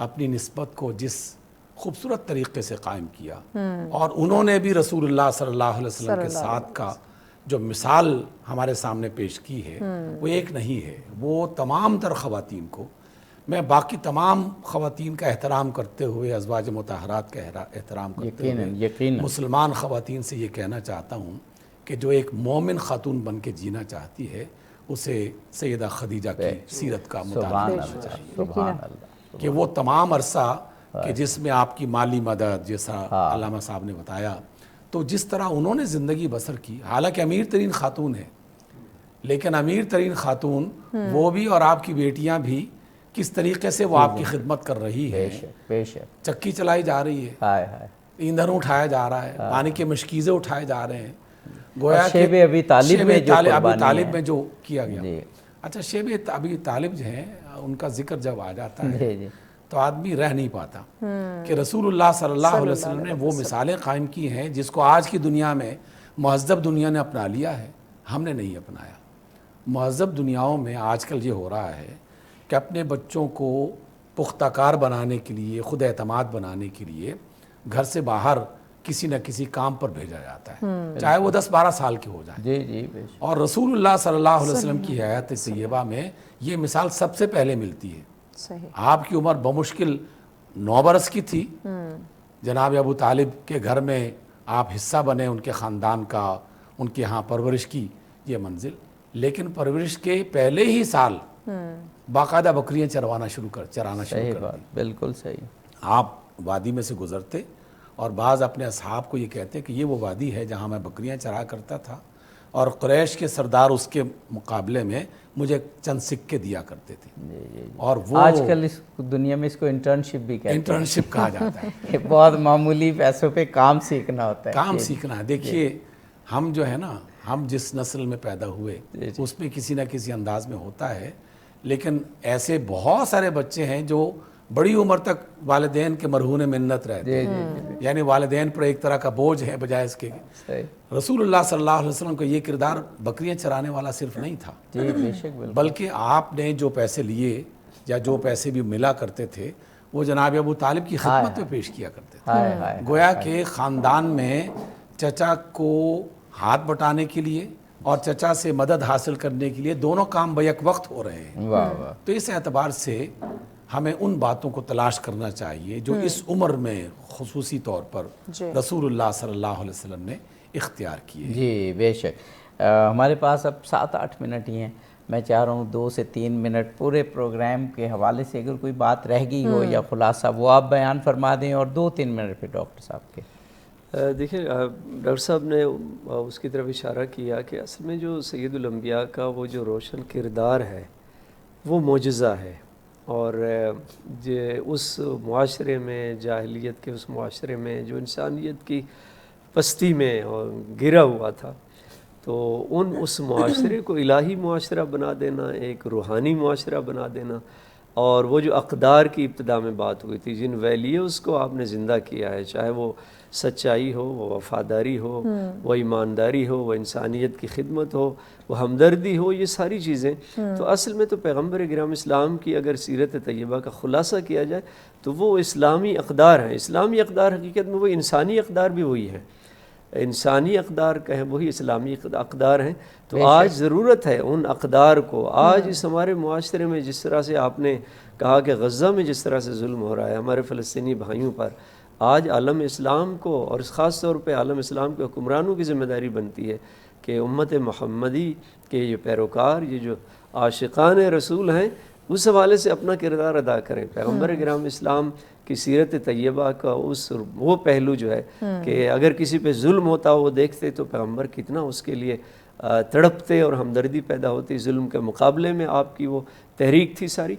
اپنی نسبت کو جس خوبصورت طریقے سے قائم کیا، اور انہوں نے بھی رسول اللہ صلی اللہ علیہ وسلم کے ساتھ کا جو مثال ہمارے سامنے پیش کی ہے وہ ایک نہیں ہے، وہ تمام تر خواتین کو، میں باقی تمام خواتین کا احترام کرتے ہوئے، ازواج مطہرات کا احترام کرتے ہوئے مسلمان خواتین سے یہ کہنا چاہتا ہوں کہ جو ایک مومن خاتون بن کے جینا چاہتی ہے اسے سیدہ خدیجہ کی سیرت کا مطالعہ کرنا چاہیے، کہ وہ تمام عرصہ کہ جس میں آپ کی مالی مدد، جیسا علامہ صاحب نے بتایا، تو جس طرح انہوں نے زندگی بسر کی، حالانکہ امیر ترین خاتون ہے، لیکن امیر ترین خاتون وہ بھی اور آپ کی بیٹیاں بھی کس طریقے سے وہ آپ کی خدمت کر رہی ہے، چکی چلائی جا رہی ہے، ایندھن اٹھایا جا رہا ہے، پانی کے مشکیزیں اٹھائے جا رہے ہیں، گویا کہ شیب ابی طالب میں جو کیا گیا۔ اچھا، شیب ابی طالب جو ہیں ان کا ذکر جب آ جاتا ہے تو آدمی رہ نہیں پاتا کہ رسول اللہ صلی اللہ علیہ وسلم نے وہ مثالیں قائم کی ہیں جس کو آج کی دنیا میں مہذب دنیا نے اپنا لیا ہے، ہم نے نہیں اپنایا۔ مہذب دنیاؤں میں آج کل یہ ہو رہا ہے کہ اپنے بچوں کو پختہ کار بنانے کے لیے، خود اعتماد بنانے کے لیے گھر سے باہر کسی نہ کسی کام پر بھیجا جاتا ہے، چاہے وہ 10-12 سال کے ہو جائیں۔ اور رسول اللہ صلی اللہ علیہ وسلم کی حیات طیبہ میں یہ مثال سب سے پہلے ملتی ہے۔ آپ کی عمر بمشکل 9 برس کی تھی، جناب ابو طالب کے گھر میں آپ حصہ بنے، ان کے خاندان کا، ان کے ہاں پرورش کی یہ منزل، لیکن پرورش کے پہلے ہی سال باقاعدہ بکریاں چرانا شروع کر دی۔ بالکل صحیح۔ آپ وادی میں سے گزرتے اور بعض اپنے اصحاب کو یہ کہتے کہ یہ وہ وادی ہے جہاں میں بکریاں چرا کرتا تھا، اور قریش کے سردار اس کے مقابلے میں مجھے چند سکے دیا کرتے تھے۔ اور وہ آج کل اس دنیا میں اس کو انٹرنشپ بھی کہتے ہیں، انٹرنشپ کہا جاتا ہے۔ بہت معمولی پیسوں پہ کام سیکھنا ہوتا ہے، کام سیکھنا ہے۔ دیکھیے ہم جو ہے نا، ہم جس نسل میں پیدا ہوئے اس میں کسی نہ کسی انداز میں ہوتا ہے، لیکن ایسے بہت سارے بچے ہیں جو بڑی عمر تک والدین کے مرہون منت رہتے ہیں، یعنی والدین پر ایک طرح کا بوجھ ہے بجائے اس کے۔ رسول اللہ صلی اللہ علیہ وسلم کا یہ کردار بکریاں چرانے والا صرف نہیں تھا، بلکہ آپ نے جو پیسے لیے یا جو پیسے بھی ملا کرتے تھے وہ جناب ابو طالب کی خدمت میں پیش کیا کرتے تھے۔ گویا کہ خاندان میں چچا کو ہاتھ بٹانے کے لیے اور چچا سے مدد حاصل کرنے کے لیے دونوں کام بیک وقت ہو رہے ہیں۔ تو اس اعتبار سے ہمیں ان باتوں کو تلاش کرنا چاہیے جو اس عمر میں خصوصی طور پر رسول اللہ صلی اللہ علیہ وسلم نے اختیار کیے۔ جی بے شک۔ ہمارے پاس اب 7-8 منٹ ہی ہیں، میں چاہ رہا ہوں 2 سے 3 منٹ پورے پروگرام کے حوالے سے اگر کوئی بات رہ گئی ہو یا خلاصہ وہ آپ بیان فرما دیں، اور 2-3 منٹ پہ ڈاکٹر صاحب کے۔ دیکھیں ڈاکٹر صاحب نے اس کی طرف اشارہ کیا کہ اصل میں جو سید الانبیاء کا وہ جو روشن کردار ہے وہ معجزہ ہے، اور اس معاشرے میں، جاہلیت کے اس معاشرے میں جو انسانیت کی پستی میں اور گرا ہوا تھا، تو اس معاشرے کو الہی معاشرہ بنا دینا، ایک روحانی معاشرہ بنا دینا، اور وہ جو اقدار کی ابتدا میں بات ہوئی تھی، جن ویلیوز کو آپ نے زندہ کیا ہے، چاہے وہ سچائی ہو، وہ وفاداری ہو، وہ ایمانداری ہو، وہ انسانیت کی خدمت ہو، وہ ہمدردی ہو، یہ ساری چیزیں تو اصل میں تو پیغمبر گرام اسلام کی اگر سیرت طیبہ کا خلاصہ کیا جائے تو وہ اسلامی اقدار ہیں۔ اسلامی اقدار حقیقت میں وہ انسانی اقدار بھی وہی ہیں، انسانی اقدار کہیں وہی اسلامی اقدار ہیں۔ تو آج ضرورت ہے ان اقدار کو، آج اس ہمارے معاشرے میں جس طرح سے آپ نے کہا کہ غزہ میں جس طرح سے ظلم ہو رہا ہے ہمارے فلسطینی بھائیوں پر، آج عالم اسلام کو اور خاص طور پہ عالم اسلام کے حکمرانوں کی ذمہ داری بنتی ہے کہ امت محمدی کے یہ پیروکار، یہ جو عاشقان رسول ہیں، اس حوالے سے اپنا کردار ادا کریں. پیغمبر کرام اسلام کی سیرت طیبہ کا وہ پہلو جو ہے کہ اگر کسی پہ ظلم ہوتا وہ دیکھتے تو پیغمبر کتنا اس کے لیے تڑپتے اور ہمدردی پیدا ہوتی. ظلم کے مقابلے میں آپ کی وہ تحریک تھی ساری,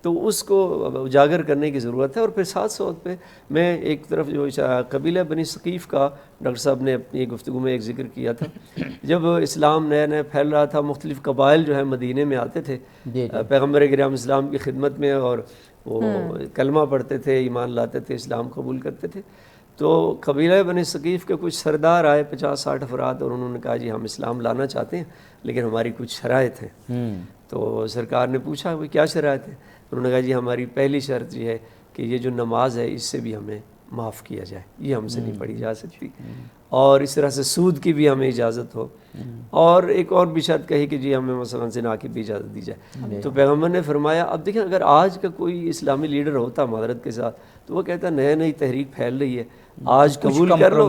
تو اس کو اجاگر کرنے کی ضرورت ہے. اور پھر ساتھ ساتھ پہ میں ایک طرف جو قبیلہ بنی ثقیف کا ڈاکٹر صاحب نے اپنی گفتگو میں ایک ذکر کیا تھا, جب اسلام نیا نیا پھیل رہا تھا مختلف قبائل جو ہے مدینے میں آتے تھے پیغمبر کرام اسلام کی خدمت میں, اور وہ کلمہ پڑھتے تھے, ایمان لاتے تھے, اسلام قبول کرتے تھے. تو قبیلہ بنی ثقیف کے کچھ سردار آئے 50-60 افراد, اور انہوں نے کہا جی ہم اسلام لانا چاہتے ہیں لیکن ہماری کچھ شرائط ہیں. تو سرکار نے پوچھا وہ کیا شرائط ہے؟ انہوں نے کہا جی ہماری پہلی شرط یہ ہے کہ یہ جو نماز ہے اس سے بھی ہمیں معاف کیا جائے, یہ ہم سے نہیں پڑھی جا سکتی, اور اس طرح سے سود کی بھی ہمیں اجازت ہو, اور ایک اور بھی شرط کہی کہ جی ہمیں مثلا زنا کی بھی اجازت دی جائے. تو پیغمبر نے فرمایا اب دیکھیں اگر آج کا کوئی اسلامی لیڈر ہوتا معذرت کے ساتھ تو وہ کہتا نئے نئی تحریک پھیل رہی ہے, آج قبول کر لو,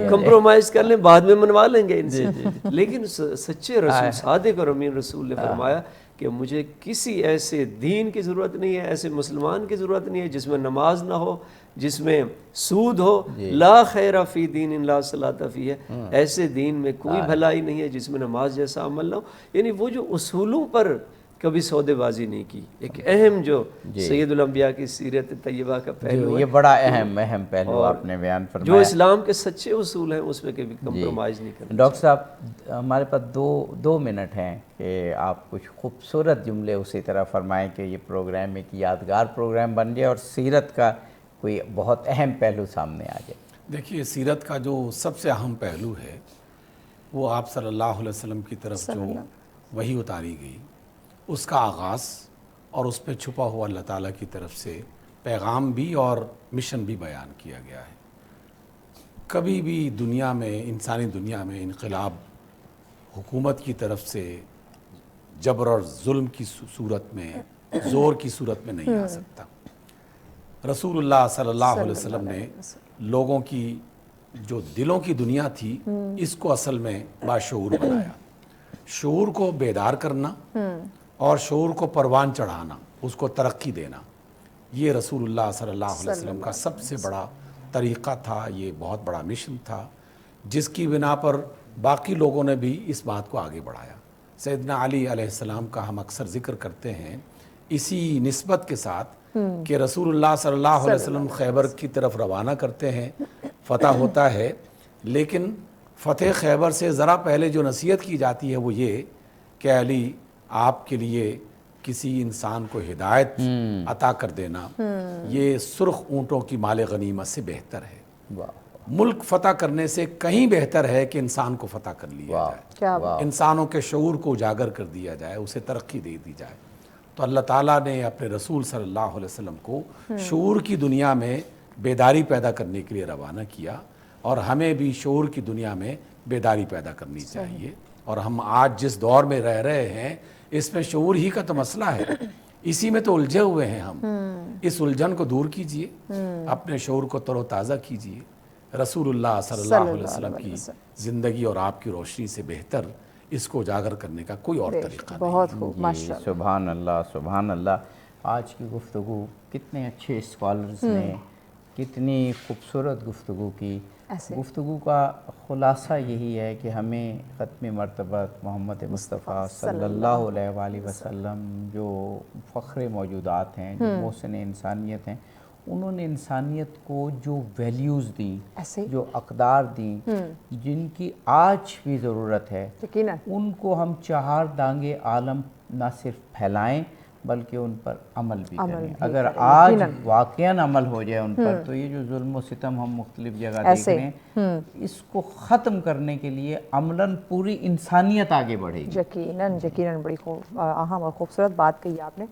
کمپرومائز کر لیں, بعد میں منوا لیں گے ان سے. لیکن سچے رسول صادق اور امین رسول نے فرمایا کہ مجھے کسی ایسے دین کی ضرورت نہیں ہے, ایسے مسلمان کی ضرورت نہیں ہے جس میں نماز نہ ہو, جس میں سود ہو. لا خیر فی دین لا صلاۃ فیہ, ایسے دین میں کوئی بھلائی نہیں ہے جس میں نماز جیسا عمل نہ ہو. یعنی وہ جو اصولوں پر کبھی سودے بازی نہیں کی, ایک اہم جو سید الانبیاء کی سیرت طیبہ کا پہلو ہے, یہ بڑا اہم پہلو آپ نے بیان فرمایا. جو اسلام کے سچے اصول ہیں اس میں کبھی کمپرومائز نہیں کرنا. ڈاکٹر صاحب ہمارے پاس دو منٹ ہیں کہ آپ کچھ خوبصورت جملے اسی طرح فرمائیں کہ یہ پروگرام ایک یادگار پروگرام بن جائے اور سیرت کا کوئی بہت اہم پہلو سامنے آ جائے. دیکھیے سیرت کا جو سب سے اہم پہلو ہے وہ آپ صلی اللہ علیہ وسلم کی طرف جو وحی اتاری گئی اس کا آغاز, اور اس پہ چھپا ہوا اللہ تعالیٰ کی طرف سے پیغام بھی اور مشن بھی بیان کیا گیا ہے. کبھی بھی دنیا میں, انسانی دنیا میں انقلاب حکومت کی طرف سے جبر اور ظلم کی صورت میں, زور کی صورت میں نہیں آ سکتا. رسول اللہ صلی اللہ علیہ وسلم نے لوگوں کی جو دلوں کی دنیا تھی اس کو اصل میں باشعور بنایا. شعور کو بیدار کرنا اور شعور کو پروان چڑھانا, اس کو ترقی دینا, یہ رسول اللہ صلی اللہ علیہ وسلم کا سب سے بڑا طریقہ تھا. یہ بہت بڑا مشن تھا جس کی بنا پر باقی لوگوں نے بھی اس بات کو آگے بڑھایا. سیدنا علی علیہ السلام کا ہم اکثر ذکر کرتے ہیں اسی نسبت کے ساتھ کہ رسول اللہ صلی اللہ علیہ وسلم خیبر کی طرف روانہ کرتے ہیں, فتح ہوتا ہے, لیکن فتح خیبر سے ذرا پہلے جو نصیحت کی جاتی ہے وہ یہ کہ علی آپ کے لیے کسی انسان کو ہدایت عطا کر دینا یہ سرخ اونٹوں کی مال غنیمت سے بہتر ہے. ملک فتح کرنے سے کہیں بہتر ہے کہ انسان کو فتح کر لیا جائے, انسانوں کے شعور کو اجاگر کر دیا جائے, اسے ترقی دے دی جائے. تو اللہ تعالیٰ نے اپنے رسول صلی اللہ علیہ وسلم کو شعور کی دنیا میں بیداری پیدا کرنے کے لیے روانہ کیا, اور ہمیں بھی شعور کی دنیا میں بیداری پیدا کرنی چاہیے. اور ہم آج جس دور میں رہ رہے ہیں اس میں شعور ہی کا تو مسئلہ ہے, اسی میں تو الجھے ہوئے ہیں ہم. اس الجھن کو دور کیجئے, اپنے شعور کو تر و تازہ کیجئے. رسول اللہ صلی اللہ علیہ وسلم کی زندگی اور آپ کی روشنی سے بہتر اس کو اجاگر کرنے کا کوئی اور طریقہ نہیں. بہت خوب, ماشاءاللہ. سبحان اللہ سبحان اللہ. آج کی گفتگو کتنے اچھے اسکالرز نے کتنی خوبصورت گفتگو کی. گفتگو کا خلاصہ یہی ہے کہ ہمیں ختم مرتبت محمد مصطفیٰ صلی اللہ علیہ وآلہ وسلم جو فخر موجودات ہیں, جو محسن انسانیت ہیں, انہوں نے انسانیت کو جو ویلیوز دیں, جو اقدار دیں, جن کی آج بھی ضرورت ہے, ان کو ہم چہار دانگے عالم نہ صرف پھیلائیں بلکہ ان پر عمل بھی کریں. اگر آج واقعاً عمل ہو جائے ان پر تو یہ جو ظلم و ستم ہم مختلف جگہ دیکھ رہے ہیں اس کو ختم کرنے کے لیے عملاً پوری انسانیت آگے بڑھے گی. یقیناً بڑی اہم اور خوبصورت بات کہی آپ نے.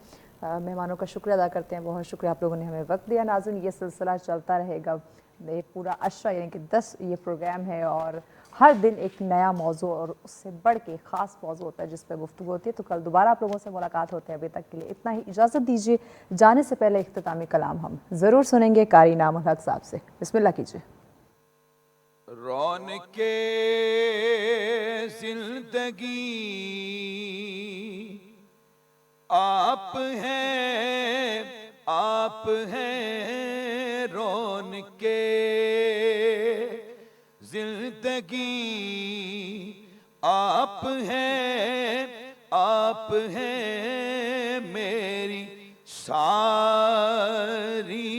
مہمانوں کا شکریہ ادا کرتے ہیں, بہت شکریہ آپ لوگوں نے ہمیں وقت دیا. ناظرین یہ سلسلہ چلتا رہے گا, یہ پورا عشرہ یعنی کہ 10 یہ پروگرام ہے اور ہر دن ایک نیا موضوع اور اس سے بڑھ کے خاص موضوع ہوتا ہے جس پہ گفتگو ہوتی ہے. تو کل دوبارہ آپ لوگوں سے ملاقات ہوتے ہیں. ابھی تک کے لیے اتنا ہی, اجازت دیجیے. جانے سے پہلے اختتامی کلام ہم ضرور سنیں گے قاری انعام الحق صاحب سے. بسم اللہ کیجیے. رونق زندگی آپ ہیں رونقے زندگی، آپ ہیں میری ساری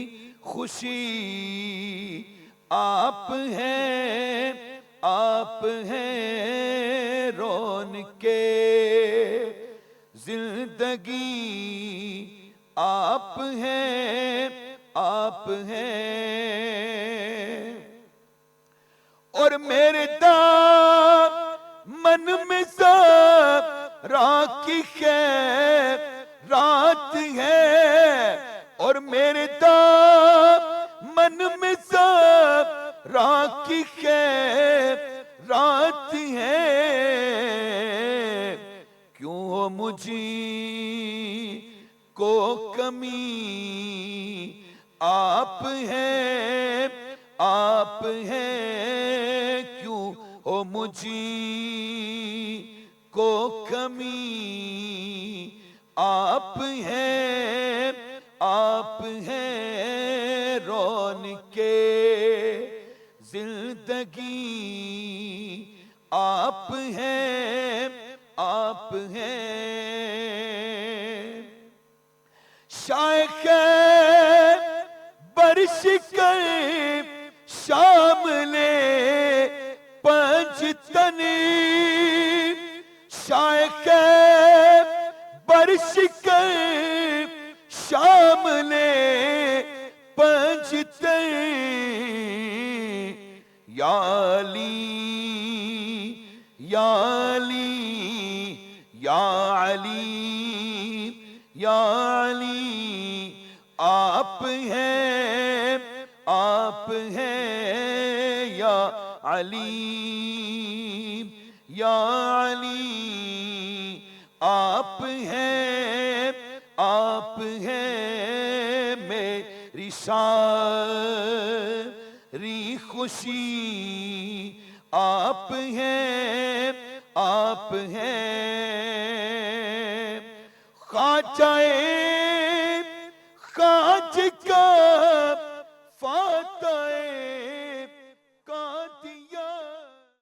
خوشی، آپ ہیں رونقے زندگی، آپ ہیں اور میرے دامن میں ذرا کی خیرات ہے، اور میرے دامن میں ذرا کی خیرات ہے، کیوں ہو مجھے کو کمی، آپ ہیں کیوں ہو مجھے کو کمی، آپ ہیں رونقے زندگی، آپ ہیں شیخ برش کر شاملے پنجتنی، شیخ برش کر شاملے پنجتنی، یا علی یا علی یا علی یا علی، آپ ہیں یا علی یا علی، آپ ہیں میری ساری خوشی، آپ ہیں خواجہ